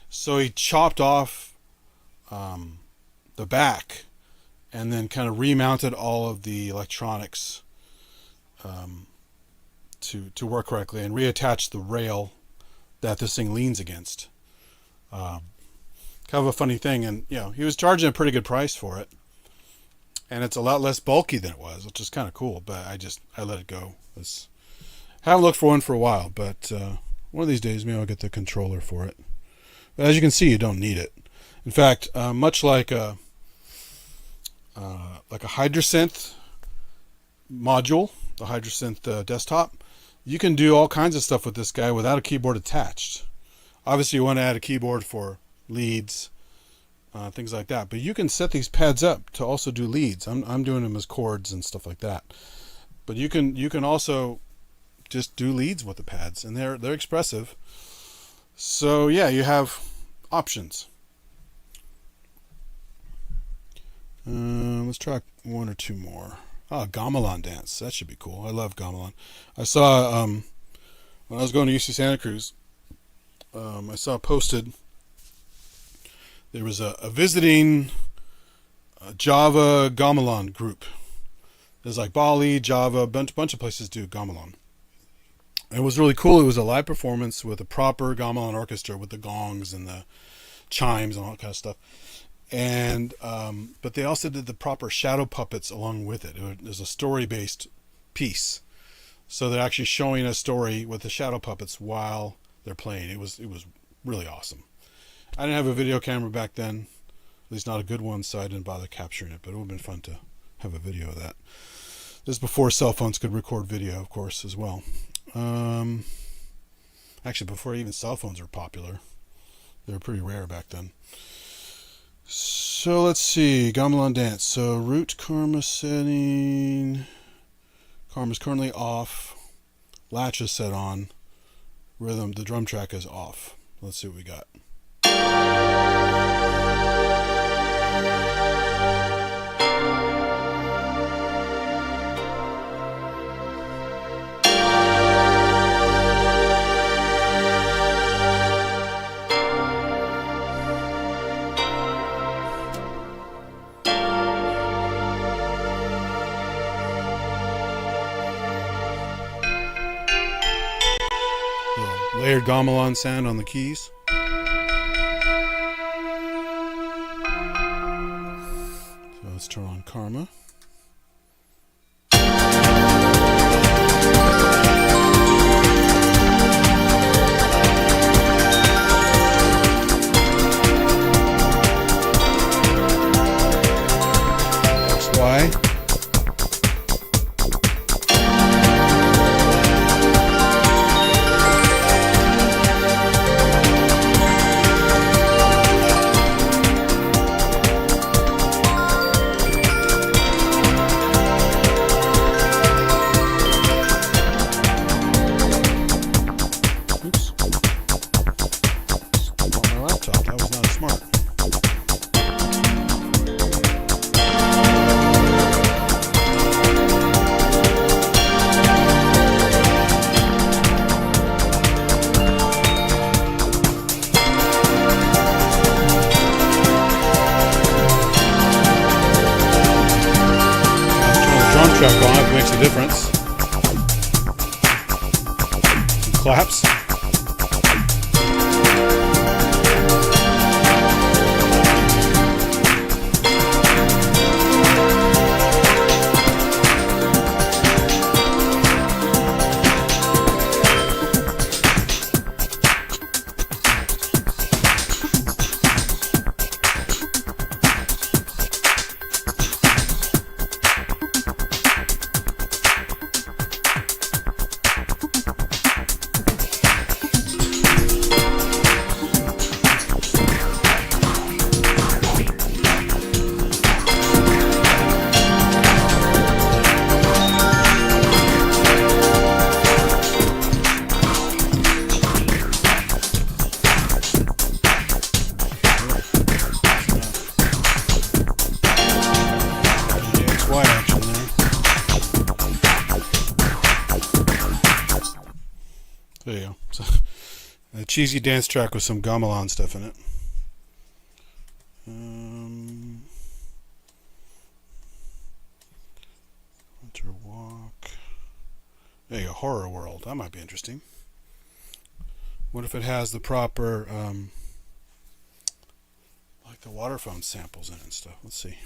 so he chopped off the back and then kind of remounted all of the electronics to work correctly, and reattached the rail that this thing leans against. Kind of a funny thing, and he was charging a pretty good price for it, and it's a lot less bulky than it was, which is kind of cool. But I let it go. Haven't looked for one for a while, but one of these days maybe I'll get the controller for it. But as you can see, you don't need it. In fact, much like a Hydrasynth module, the Hydrasynth desktop, you can do all kinds of stuff with this guy without a keyboard attached. Obviously, you want to add a keyboard for leads, things like that. But you can set these pads up to also do leads. I'm doing them as chords and stuff like that. But you can also just do leads with the pads, and they're expressive. So yeah, you have options. Let's try one or two more. Gamelan dance. That should be cool. I love gamelan. I saw when I was going to UC Santa Cruz, I saw posted there was a visiting Java gamelan group. There's like Bali, Java, bunch of places do gamelan. It was really cool. It was a live performance with a proper gamelan orchestra with the gongs and the chimes and all that kind of stuff. And but they also did the proper shadow puppets along with it. It was a story-based piece, so they're actually showing a story with the shadow puppets while they're playing. It was really awesome. I didn't have a video camera back then, at least not a good one, so I didn't bother capturing it. But it would have been fun to have a video of that. This is before cell phones could record video, of course, as well. Actually, before even cell phones were popular. They were pretty rare back then. So let's see, gamelan dance. So root karma setting. Karma's currently off. Latch is set on. Rhythm, the drum track is off. Let's see what we got. Layered gamelan sound on the keys. So let's turn on Karma. XY. Track on it makes a difference. Some claps. There you go. So, a cheesy dance track with some gamelan stuff in it. Winter Walk. There you go. Horror World. That might be interesting. What if it has the proper, like the waterphone samples in it and stuff? Let's see.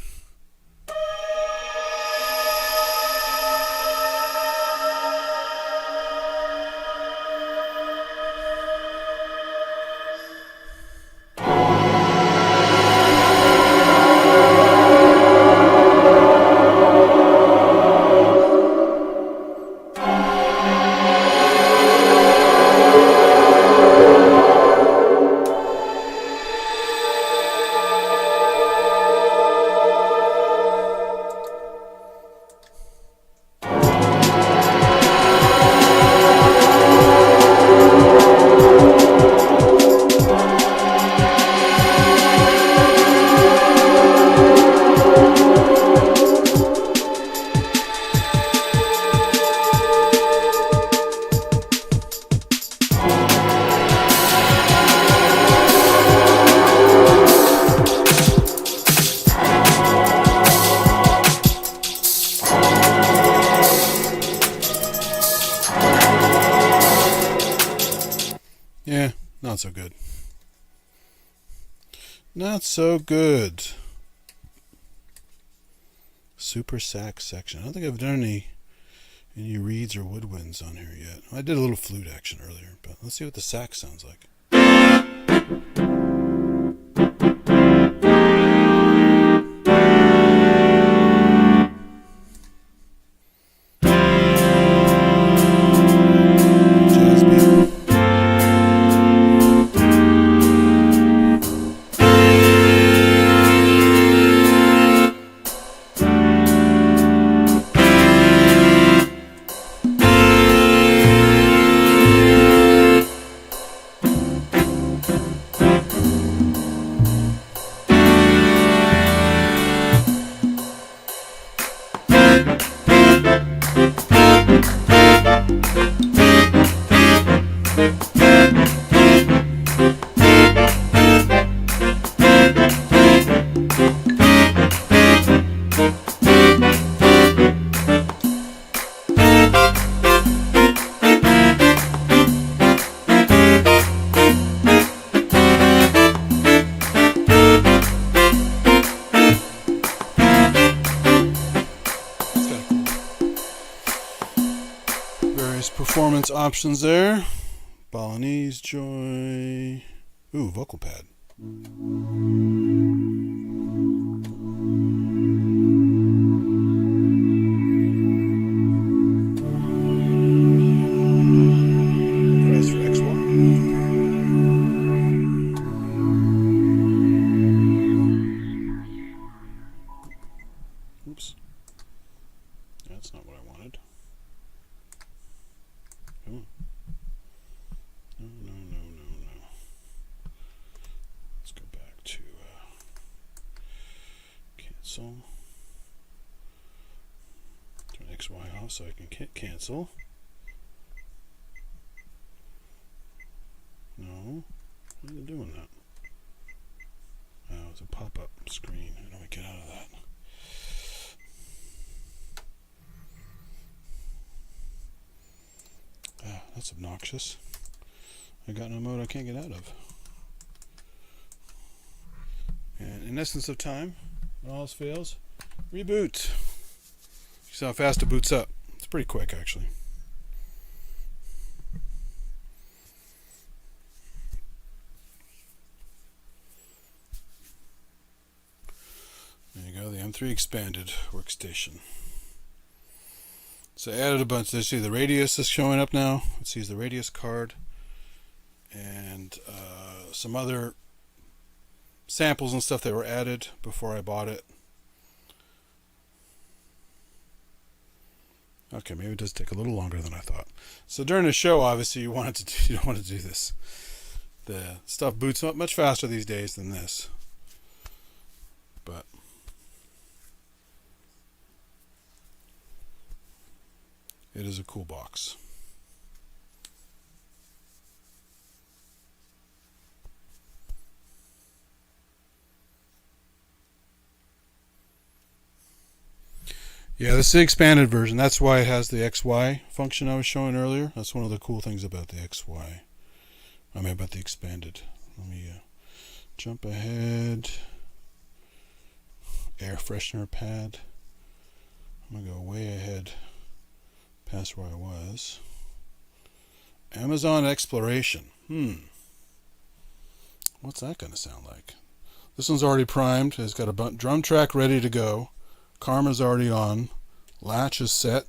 Not so good. Not so good. Super sax section. I don't think I've done any reeds or woodwinds on here yet. I did a little flute action earlier, but let's see what the sax sounds like. Performance options there. Balinese Joy. Ooh, vocal pad. Price for XY. Oops. That's not what I wanted. No. Let's go back to cancel. Turn XY off so I can cancel. No, why are you doing that? Oh, it's a pop-up screen. How do I get out of that? That's obnoxious. I got in a mode I can't get out of. And in essence of time, when all else fails, reboot. You see how fast it boots up. It's pretty quick, actually. There you go, the M3 Xpanded Workstation. So I added a bunch. Let's see, the radius is showing up now. Let's see, the radius card. And some other samples and stuff that were added before I bought it. Okay, maybe it does take a little longer than I thought. So during the show, obviously, you don't want to do this. The stuff boots up much faster these days than this. But it is a cool box. Yeah, this is the expanded version. That's why it has the XY function I was showing earlier. That's one of the cool things about the XY. I mean, about the expanded. Let me jump ahead. Air freshener pad. I'm going to go way ahead past where I was. Amazon Exploration. What's that going to sound like? This one's already primed. It's got a drum track ready to go. Karma's already on. Latch is set.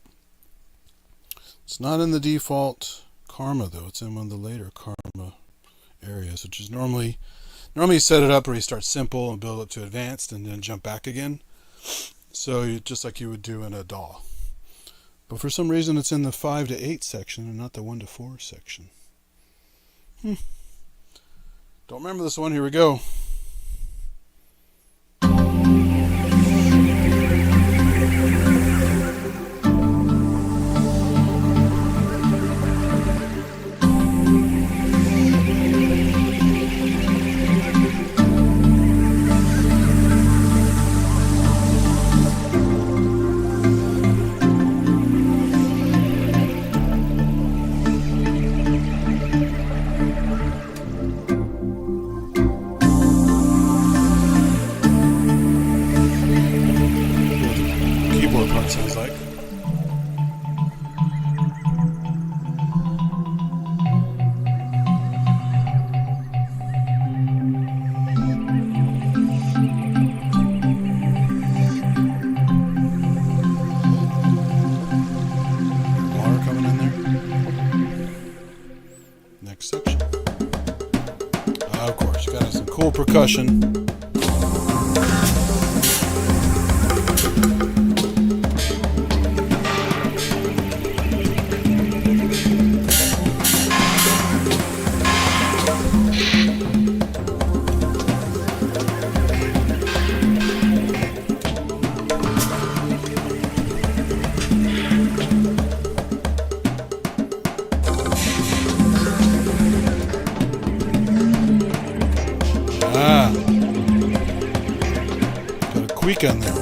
It's not in the default Karma though. It's in one of the later Karma areas, which is normally you set it up where you start simple and build up to advanced and then jump back again. So just like you would do in a DAW. But for some reason it's in the 5 to 8 section and not the 1 to 4 section. Don't remember this one. Here we go. next section. Of course, got some cool percussion. Got a squeak on there.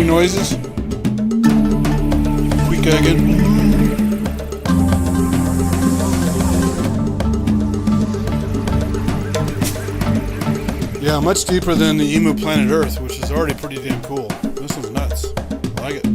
Noises. Quick again. Yeah, much deeper than the Emu Planet Earth, which is already pretty damn cool. This one's nuts. I like it.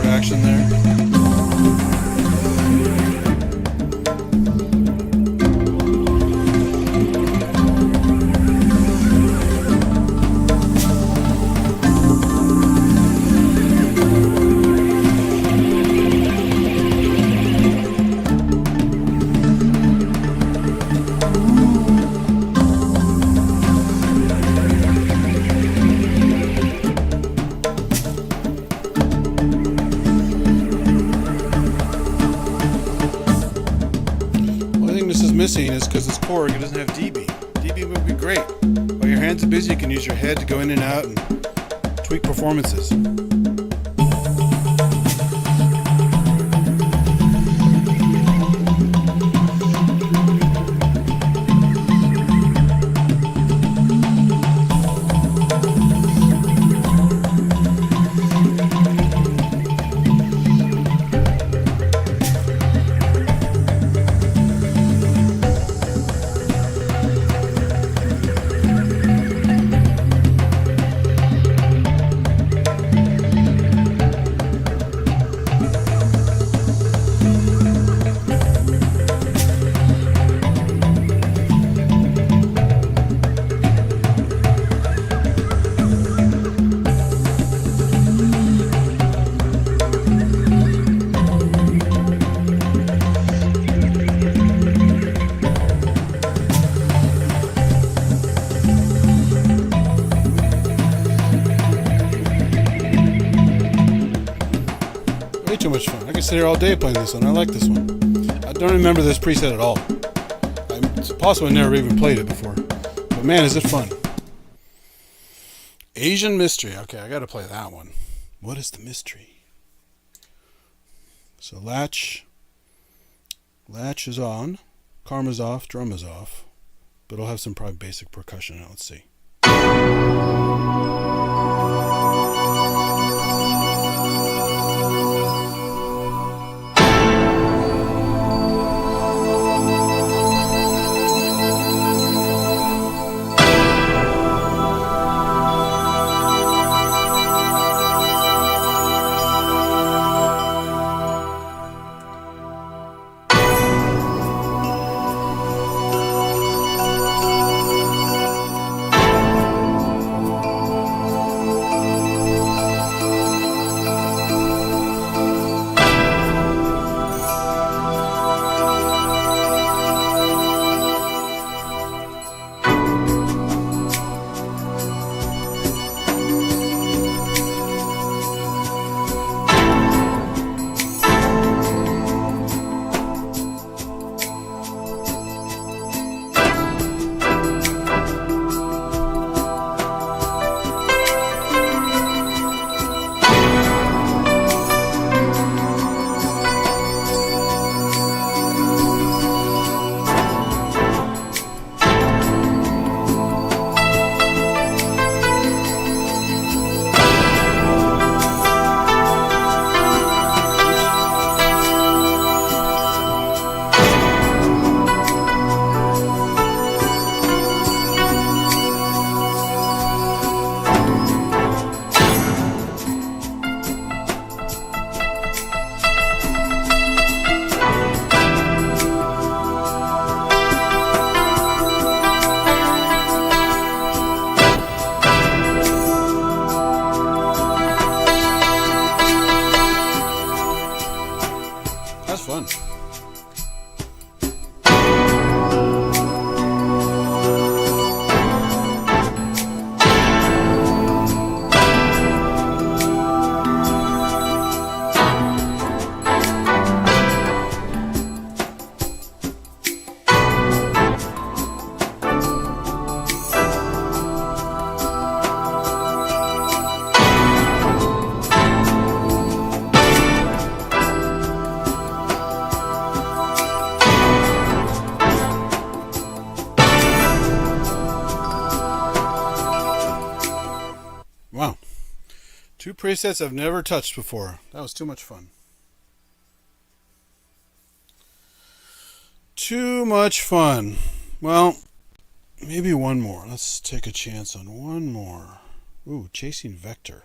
Action there. Missing is because it's Korg, it doesn't have dB. dB would be great. While your hands are busy, you can use your head to go in and out and tweak performances. Too much fun. I could sit here all day playing this one. I like this one. I don't remember this preset at all. It's possible I never even played it before. But man, is it fun. Asian Mystery. Okay, I gotta play that one. What is the mystery? So latch is on, karma's off, drum is off. But I'll have some probably basic percussion now. Let's see. Two presets I've never touched before. That was too much fun. Too much fun. Well, maybe one more. Let's take a chance on one more. Ooh, Chasing Vector.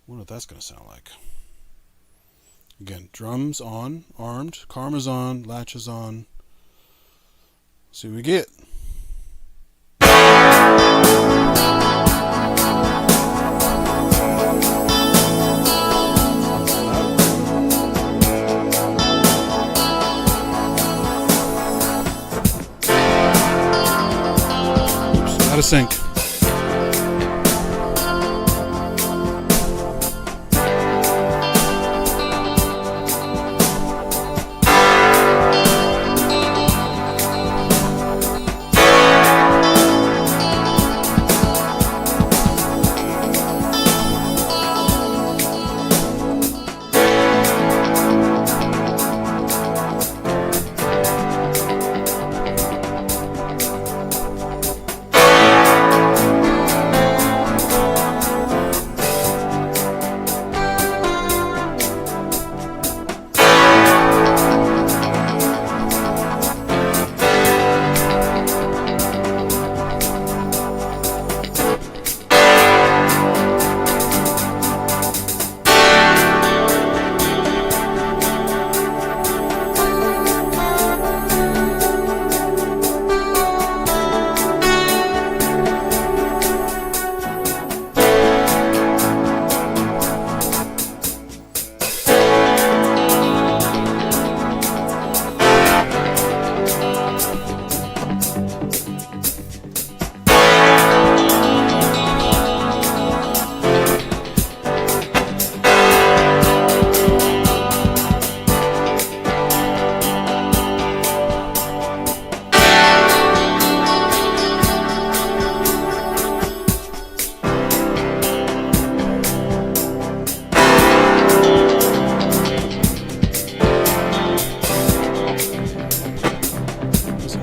Wonder what that's going to sound like. Again, drums on, armed, Karma's on, latches on. See what we get. Oops, out of sync.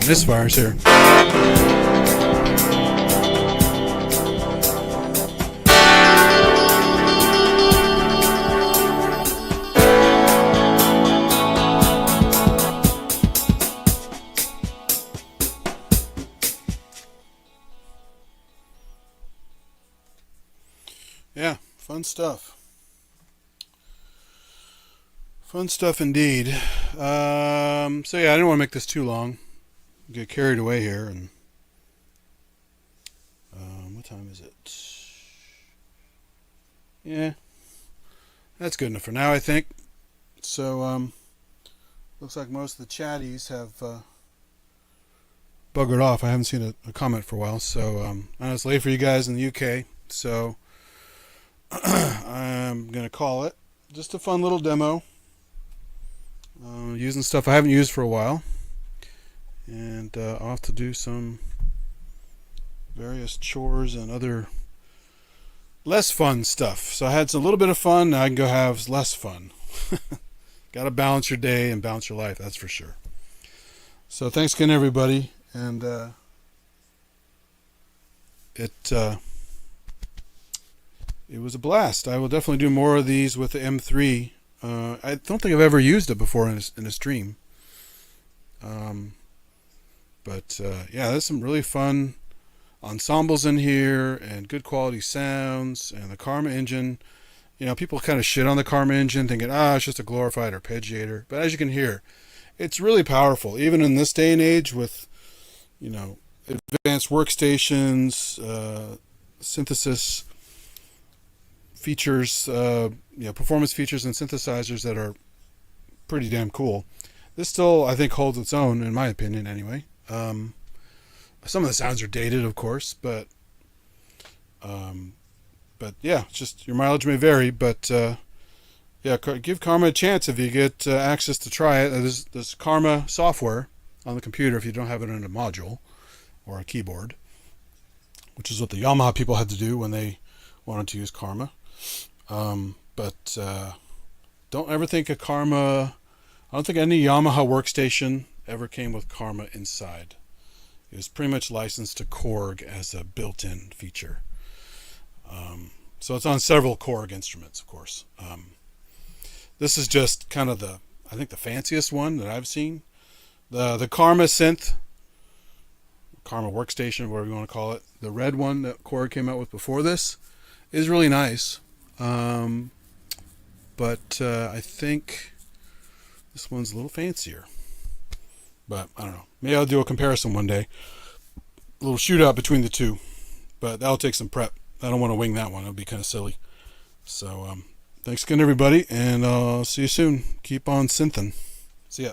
Misfires here. Yeah, fun stuff. Fun stuff indeed. So yeah, I didn't want to make this too long. Get carried away here, and what time is it? Yeah, that's good enough for now, I think. So looks like most of the chatties have buggered off. I haven't seen a comment for a while, so I know it's late for you guys in the UK, so I'm gonna call it just a fun little demo using stuff I haven't used for a while. And I'll have to do some various chores and other less fun stuff. So I had a little bit of fun. Now I can go have less fun. Got to balance your day and balance your life, that's for sure. So thanks again, everybody. And it was a blast. I will definitely do more of these with the M3. I don't think I've ever used it before in a stream. But yeah, there's some really fun ensembles in here and good quality sounds, and the Karma engine. You know, people kind of shit on the Karma engine thinking, it's just a glorified arpeggiator. But as you can hear, it's really powerful, even in this day and age with, you know, advanced workstations, synthesis features, performance features and synthesizers that are pretty damn cool. This still, I think, holds its own, in my opinion, anyway. Some of the sounds are dated, of course, but yeah, it's just your mileage may vary. But yeah, give Karma a chance if you get access to try it. There's Karma software on the computer if you don't have it in a module or a keyboard, which is what the Yamaha people had to do when they wanted to use Karma. But don't ever think a Karma. I don't think any Yamaha workstation ever came with Karma inside. It was pretty much licensed to Korg as a built-in feature. So it's on several Korg instruments, of course. This is just kind of I think the fanciest one that I've seen. The Karma synth, Karma Workstation, whatever you want to call it. The red one that Korg came out with before this is really nice. But I think this one's a little fancier. But I don't know. Maybe I'll do a comparison one day. A little shootout between the two. But that'll take some prep. I don't want to wing that one. It'll be kind of silly. So thanks again, everybody. And I'll see you soon. Keep on synthing. See ya.